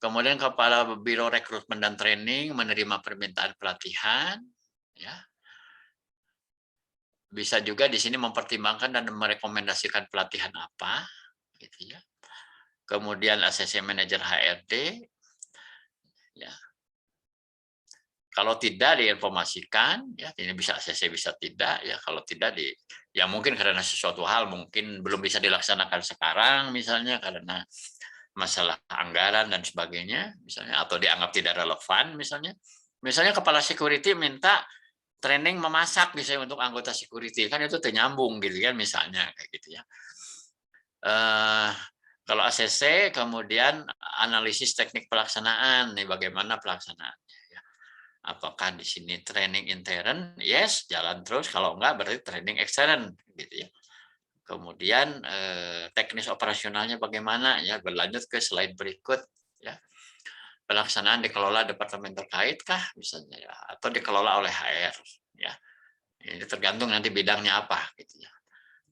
Speaker 2: Kemudian kepala Biro Rekrutmen dan Training menerima permintaan pelatihan, ya. Bisa juga di sini mempertimbangkan dan merekomendasikan pelatihan apa, gitu ya. Kemudian ACC Manager HRD, ya. Kalau tidak diinformasikan, ya ini bisa ACC bisa tidak, ya kalau tidak ya mungkin karena sesuatu hal mungkin belum bisa dilaksanakan sekarang, misalnya karena masalah anggaran dan sebagainya, misalnya, atau dianggap tidak relevan, misalnya. Misalnya kepala security minta training memasak misalnya untuk anggota security, kan itu ternyambung gitu kan, misalnya kayak gitu ya. Kalau ACC kemudian analisis teknik pelaksanaan, nih bagaimana pelaksanaannya ya. Apakah di sini training intern? Yes, jalan terus. Kalau enggak berarti training extern gitu ya. Kemudian teknis operasionalnya bagaimana ya, berlanjut ke slide berikut ya. Pelaksanaan dikelola departemen terkait kah misalnya ya, atau dikelola oleh HR ya. Ini tergantung nanti bidangnya apa gitu ya.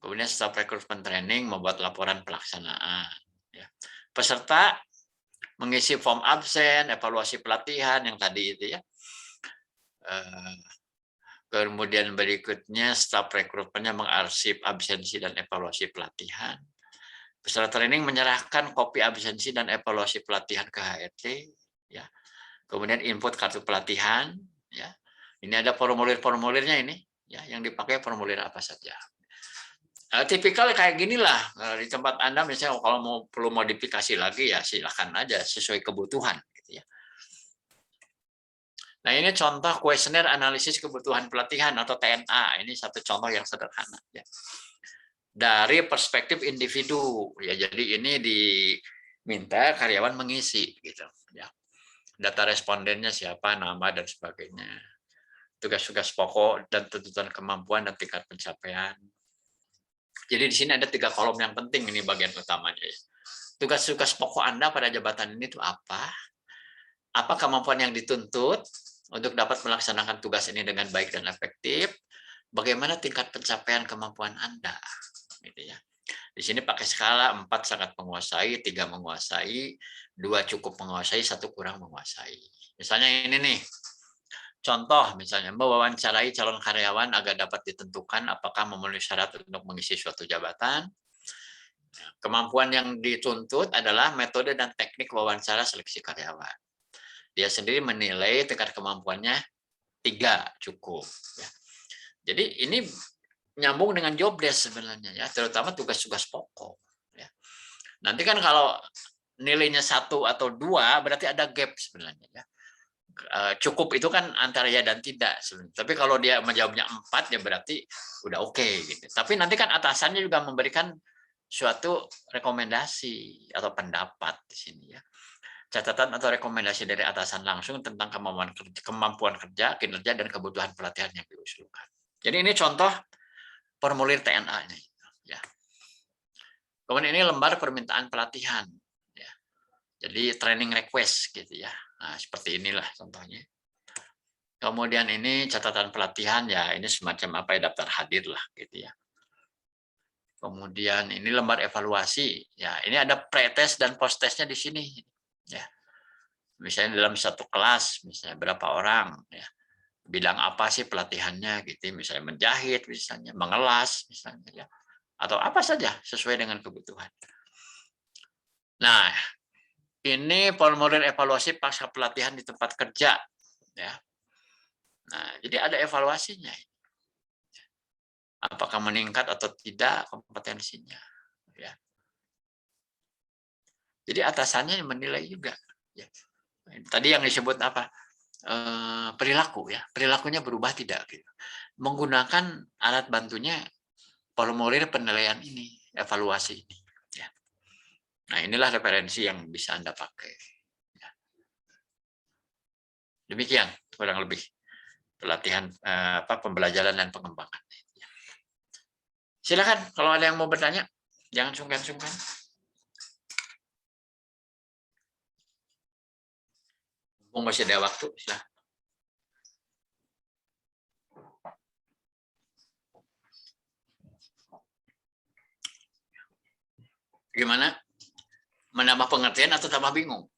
Speaker 2: Kemudian staf rekrutmen training membuat laporan pelaksanaan ya. Peserta mengisi form absen, evaluasi pelatihan yang tadi itu ya. Kemudian berikutnya staf rekrutmennya mengarsip absensi dan evaluasi pelatihan. Peserta training menyerahkan kopi absensi dan evaluasi pelatihan ke HRD. Ya. Kemudian input kartu pelatihan. Ya. Ini ada formulir-formulirnya ini. Ya, yang dipakai formulir apa saja. Tipikal kayak ginilah di tempat Anda misalnya kalau mau perlu modifikasi lagi ya silakan aja sesuai kebutuhan. Gitu ya. Nah, ini contoh kuesioner analisis kebutuhan pelatihan atau TNA. Ini satu contoh yang sederhana. Ya. Dari perspektif individu, ya jadi ini diminta karyawan mengisi, gitu. Ya. Data respondennya siapa, nama dan sebagainya. Tugas-tugas pokok dan tuntutan kemampuan dan tingkat pencapaian. Jadi di sini ada 3 kolom yang penting ini bagian utamanya. Ya. Tugas-tugas pokok Anda pada jabatan ini itu apa? Apa kemampuan yang dituntut untuk dapat melaksanakan tugas ini dengan baik dan efektif? Bagaimana tingkat pencapaian kemampuan Anda? Gitu ya. Di sini pakai skala 4 sangat menguasai, 3 menguasai, 2 cukup menguasai, 1 kurang menguasai. Misalnya ini nih, contoh misalnya mewawancarai calon karyawan agar dapat ditentukan apakah memenuhi syarat untuk mengisi suatu jabatan. Kemampuan yang dituntut adalah metode dan teknik wawancara seleksi karyawan. Dia sendiri menilai tingkat kemampuannya 3 cukup. Ya. Jadi ini nyambung dengan job desk sebenarnya ya, terutama tugas-tugas pokok. Ya. Nanti kan kalau nilainya 1 atau 2 berarti ada gap sebenarnya ya. Cukup itu kan antara ya dan tidak sebenarnya. Tapi kalau dia menjawabnya 4 ya berarti udah oke gitu. Tapi nanti kan atasannya juga memberikan suatu rekomendasi atau pendapat di sini ya. Catatan atau rekomendasi dari atasan langsung tentang kemampuan kerja, kinerja, dan kebutuhan pelatihan yang diusulkan. Jadi ini contoh formulir TNA ini. Ya. Kemudian ini lembar permintaan pelatihan. Ya. Jadi training request gitu ya. Nah, seperti inilah contohnya. Kemudian ini catatan pelatihan ya, ini semacam apa ya, daftar hadir lah gitu ya. Kemudian ini lembar evaluasi. Ya, ini ada pre-test dan post-testnya di sini. Ya. Misalnya dalam satu kelas, misalnya berapa orang, ya, bidang apa sih pelatihannya, gitu, misalnya menjahit, misalnya mengelas, misalnya, ya, atau apa saja sesuai dengan kebutuhan. Nah, ini formulir evaluasi pasca pelatihan di tempat kerja, ya. Nah, jadi ada evaluasinya. Apakah meningkat atau tidak kompetensinya, ya. Jadi atasannya yang menilai juga. Ya. Tadi yang disebut apa? Perilaku, ya. Perilakunya berubah tidak? Gitu. Menggunakan alat bantunya formulir penilaian ini, evaluasi ini. Ya. Nah, inilah referensi yang bisa Anda pakai. Ya. Demikian kurang lebih pelatihan pembelajaran dan pengembangan. Silakan kalau ada yang mau bertanya, jangan sungkan-sungkan. Masih ada waktu, silakan. Gimana? Menambah pengertian atau tambah bingung?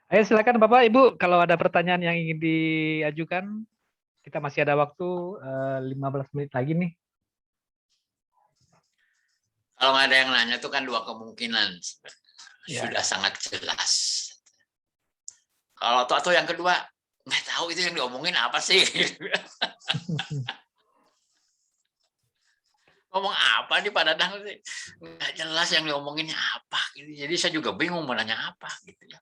Speaker 1: Ayo silakan Bapak Ibu, kalau ada pertanyaan yang ingin diajukan, kita masih ada waktu 15 menit lagi nih.
Speaker 2: Kalau nggak ada yang nanya itu kan dua kemungkinan.
Speaker 1: Ya.
Speaker 2: Sudah sangat jelas. Kalau atau yang kedua, nggak tahu itu yang diomongin apa sih. Ngomong apa nih Pak Dadang? Nggak jelas yang diomonginnya apa. Jadi saya juga bingung mau nanya apa. Gitu ya.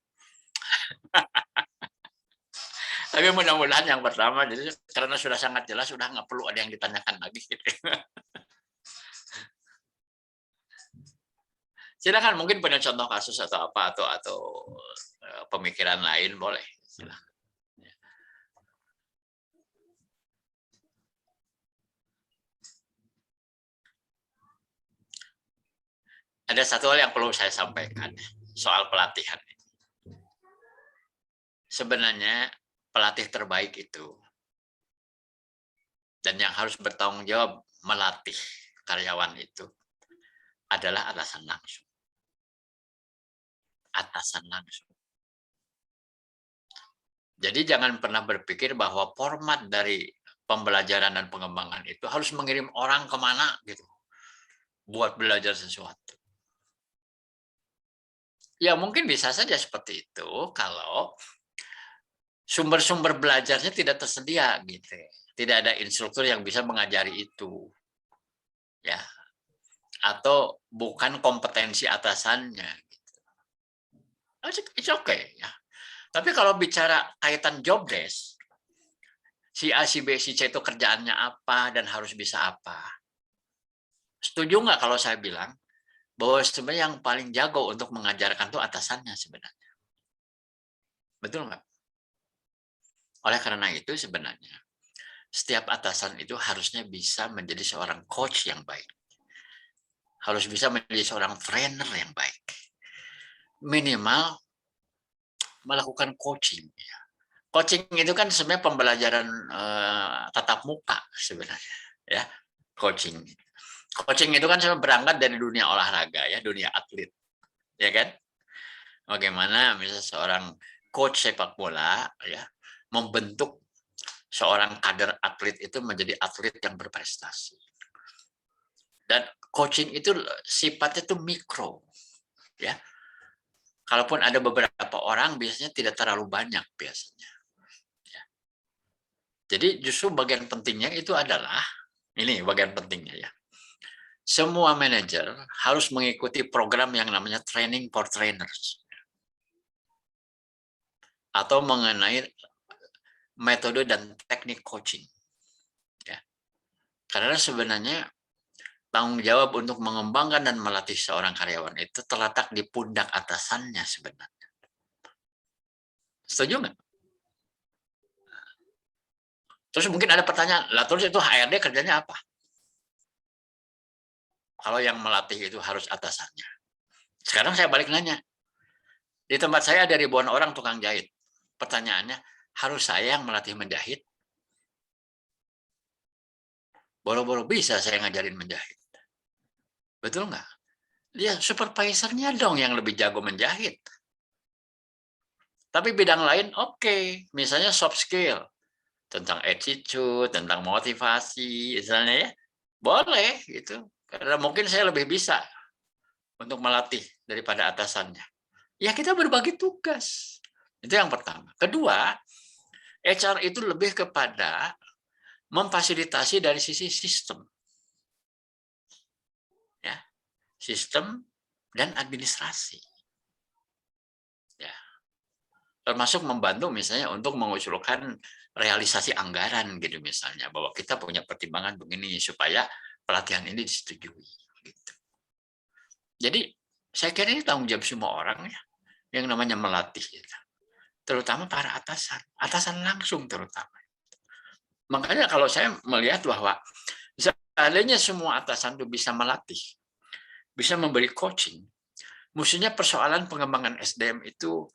Speaker 2: Tapi mudah-mudahan yang pertama, jadi karena sudah sangat jelas, sudah nggak perlu ada yang ditanyakan lagi. Gitu. Silakan, mungkin punya contoh kasus atau apa atau pemikiran lain boleh. Silakan. Ada satu hal yang perlu saya sampaikan soal pelatihan. Sebenarnya pelatih terbaik itu dan yang harus bertanggung jawab melatih karyawan itu adalah atasan langsung. Atasan langsung. Jadi jangan pernah berpikir bahwa format dari pembelajaran dan pengembangan itu harus mengirim orang kemana gitu buat belajar sesuatu. Ya mungkin bisa saja seperti itu kalau sumber-sumber belajarnya tidak tersedia gitu. Tidak ada instruktur yang bisa mengajari itu. Ya. Atau bukan kompetensi atasannya gitu. It's okay ya. Tapi kalau bicara kaitan job desk, si A, si B, si C itu kerjaannya apa dan harus bisa apa. Setuju nggak kalau saya bilang bahwa sebenarnya yang paling jago untuk mengajarkan itu atasannya sebenarnya. Betul nggak? Oleh karena itu sebenarnya setiap atasan itu harusnya bisa menjadi seorang coach yang baik. Harus bisa menjadi seorang trainer yang baik. Minimal melakukan coaching. Coaching itu kan sebenarnya pembelajaran tatap muka sebenarnya. Ya, coaching. Coaching itu kan sebenarnya berangkat dari dunia olahraga ya, dunia atlet. Ya kan? Bagaimana misalnya seorang coach sepak bola ya membentuk seorang kader atlet itu menjadi atlet yang berprestasi. Dan coaching itu sifatnya itu mikro. Ya. Kalaupun ada beberapa orang biasanya tidak terlalu banyak biasanya. Ya. Jadi justru bagian pentingnya itu adalah ini bagian pentingnya ya. Semua manajer harus mengikuti program yang namanya training for trainers. Atau mengenai metode dan teknik coaching. Ya. Karena sebenarnya tanggung jawab untuk mengembangkan dan melatih seorang karyawan itu terletak di pundak atasannya sebenarnya. Setuju nggak? Terus mungkin ada pertanyaan, lah terus itu HRD kerjanya apa? Kalau yang melatih itu harus atasannya. Sekarang saya balik nanya. Di tempat saya ada ribuan orang tukang jahit. Pertanyaannya, harus saya yang melatih menjahit? Boro-boro bisa saya ngajarin menjahit. Betul nggak? Ya, supervisornya dong yang lebih jago menjahit. Tapi bidang lain oke. Misalnya soft skill. Tentang attitude, tentang motivasi, misalnya ya. Boleh gitu. Karena mungkin saya lebih bisa untuk melatih daripada atasannya. Ya kita berbagi tugas. Itu yang pertama. Kedua, HR itu lebih kepada memfasilitasi dari sisi sistem. Ya, sistem dan administrasi. Ya. Termasuk membantu misalnya untuk mengusulkan realisasi anggaran gitu misalnya, bahwa kita punya pertimbangan begini supaya pelatihan ini disetujui gitu. Jadi saya kira ini tanggung jawab semua orang ya, yang namanya melatih gitu. Terutama para atasan langsung terutama. Makanya kalau saya melihat bahwa seandainya semua atasan itu bisa melatih, bisa memberi coaching, mestinya persoalan pengembangan SDM itu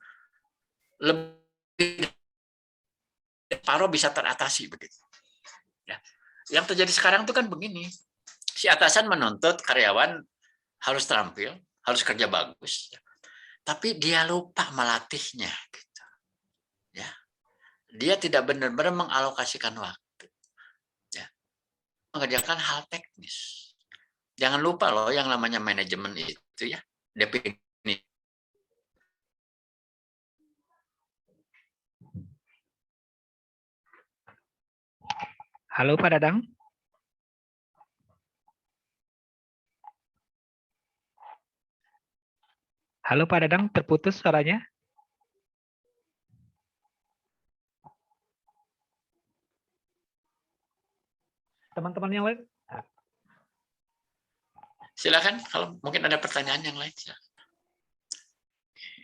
Speaker 2: lebih paruh bisa teratasi begitu. Ya. Yang terjadi sekarang itu kan begini, si atasan menuntut karyawan harus terampil, harus kerja bagus, tapi dia lupa melatihnya. Gitu. Ya, dia tidak benar-benar mengalokasikan waktu, ya, mengerjakan hal teknis. Jangan lupa loh yang namanya manajemen itu ya, definisi.
Speaker 1: Halo Pak Dadang. Halo Pak Dadang, terputus suaranya. Teman-teman yang lain?
Speaker 2: Silakan kalau mungkin ada pertanyaan yang lain. Silakan.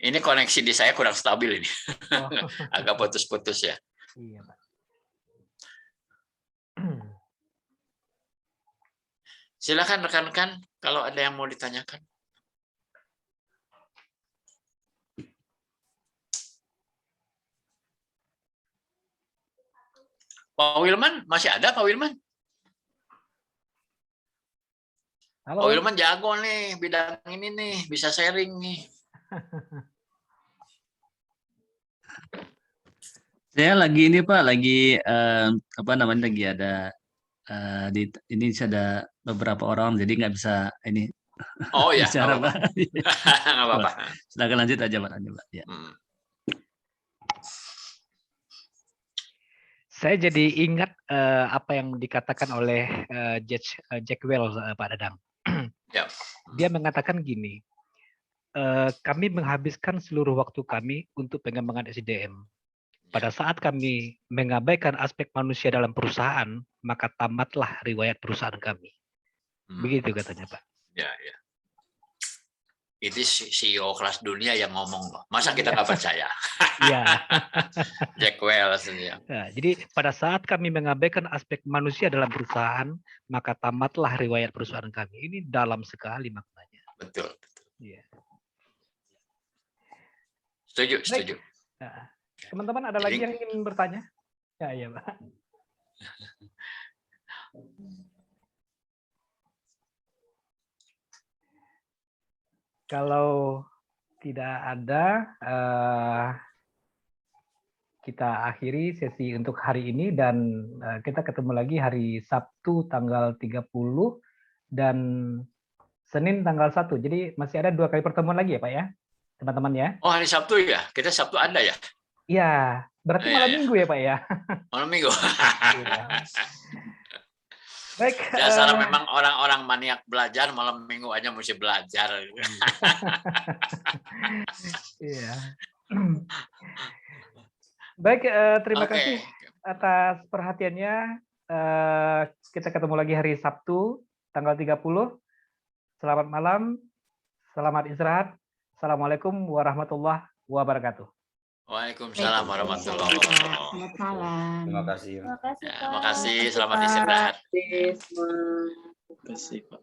Speaker 2: Ini koneksi di saya kurang stabil ini.
Speaker 1: Oh.
Speaker 2: Agak putus-putus ya.
Speaker 1: Iya, Pak.
Speaker 2: Silakan rekan-rekan kalau ada yang mau ditanyakan. Pak Wilman, masih ada Pak Wilman?
Speaker 1: Halo.
Speaker 2: Pak Wilman jago nih, bidang ini nih, bisa sharing nih.
Speaker 7: Saya lagi ini Pak, lagi apa namanya, lagi ada di ini ada beberapa orang, jadi nggak bisa ini.
Speaker 2: Oh ya,
Speaker 7: bicara Pak.
Speaker 2: nggak apa-apa.
Speaker 7: Silakan lanjut aja Pak. Ya.
Speaker 1: Saya jadi ingat apa yang dikatakan oleh Jack Welch, Pak Dadang.
Speaker 2: Ya.
Speaker 1: Dia mengatakan gini, kami menghabiskan seluruh waktu kami untuk pengembangan SDM. Pada saat kami mengabaikan aspek manusia dalam perusahaan, maka tamatlah riwayat perusahaan kami. Begitu katanya Pak.
Speaker 2: Ya, ya. Itu CEO kelas dunia yang ngomong loh. Masa kita nggak percaya?
Speaker 1: Iya.
Speaker 2: Jack Welch. Ya.
Speaker 1: Nah, jadi pada saat kami mengabaikan aspek manusia dalam perusahaan, maka tamatlah riwayat perusahaan kami. Ini dalam sekali maknanya.
Speaker 2: Betul.
Speaker 1: Iya.
Speaker 2: Setuju, setuju.
Speaker 1: Nah, teman-teman ada lagi yang ingin bertanya? Ya, iya Pak. Kalau tidak ada, kita akhiri sesi untuk hari ini dan kita ketemu lagi hari Sabtu tanggal 30 dan Senin tanggal 1. Jadi masih ada 2 kali pertemuan lagi ya Pak ya, teman-teman ya.
Speaker 2: Oh hari Sabtu ya? Kita Sabtu ada ya?
Speaker 1: Iya, berarti malam minggu ya Pak ya? Malam
Speaker 2: minggu.
Speaker 1: Baik.
Speaker 2: Dasar memang orang-orang maniak belajar, malam minggu aja mesti belajar.
Speaker 1: Iya. Baik, terima kasih atas perhatiannya. Kita ketemu lagi hari Sabtu, tanggal 30. Selamat malam, selamat istirahat. Assalamualaikum warahmatullahi wabarakatuh.
Speaker 2: Waalaikumsalam warahmatullahi wabarakatuh.
Speaker 4: Selamat malam.
Speaker 3: Terima kasih.
Speaker 2: Terima kasih, selamat istirahat.
Speaker 8: Terima kasih Pak.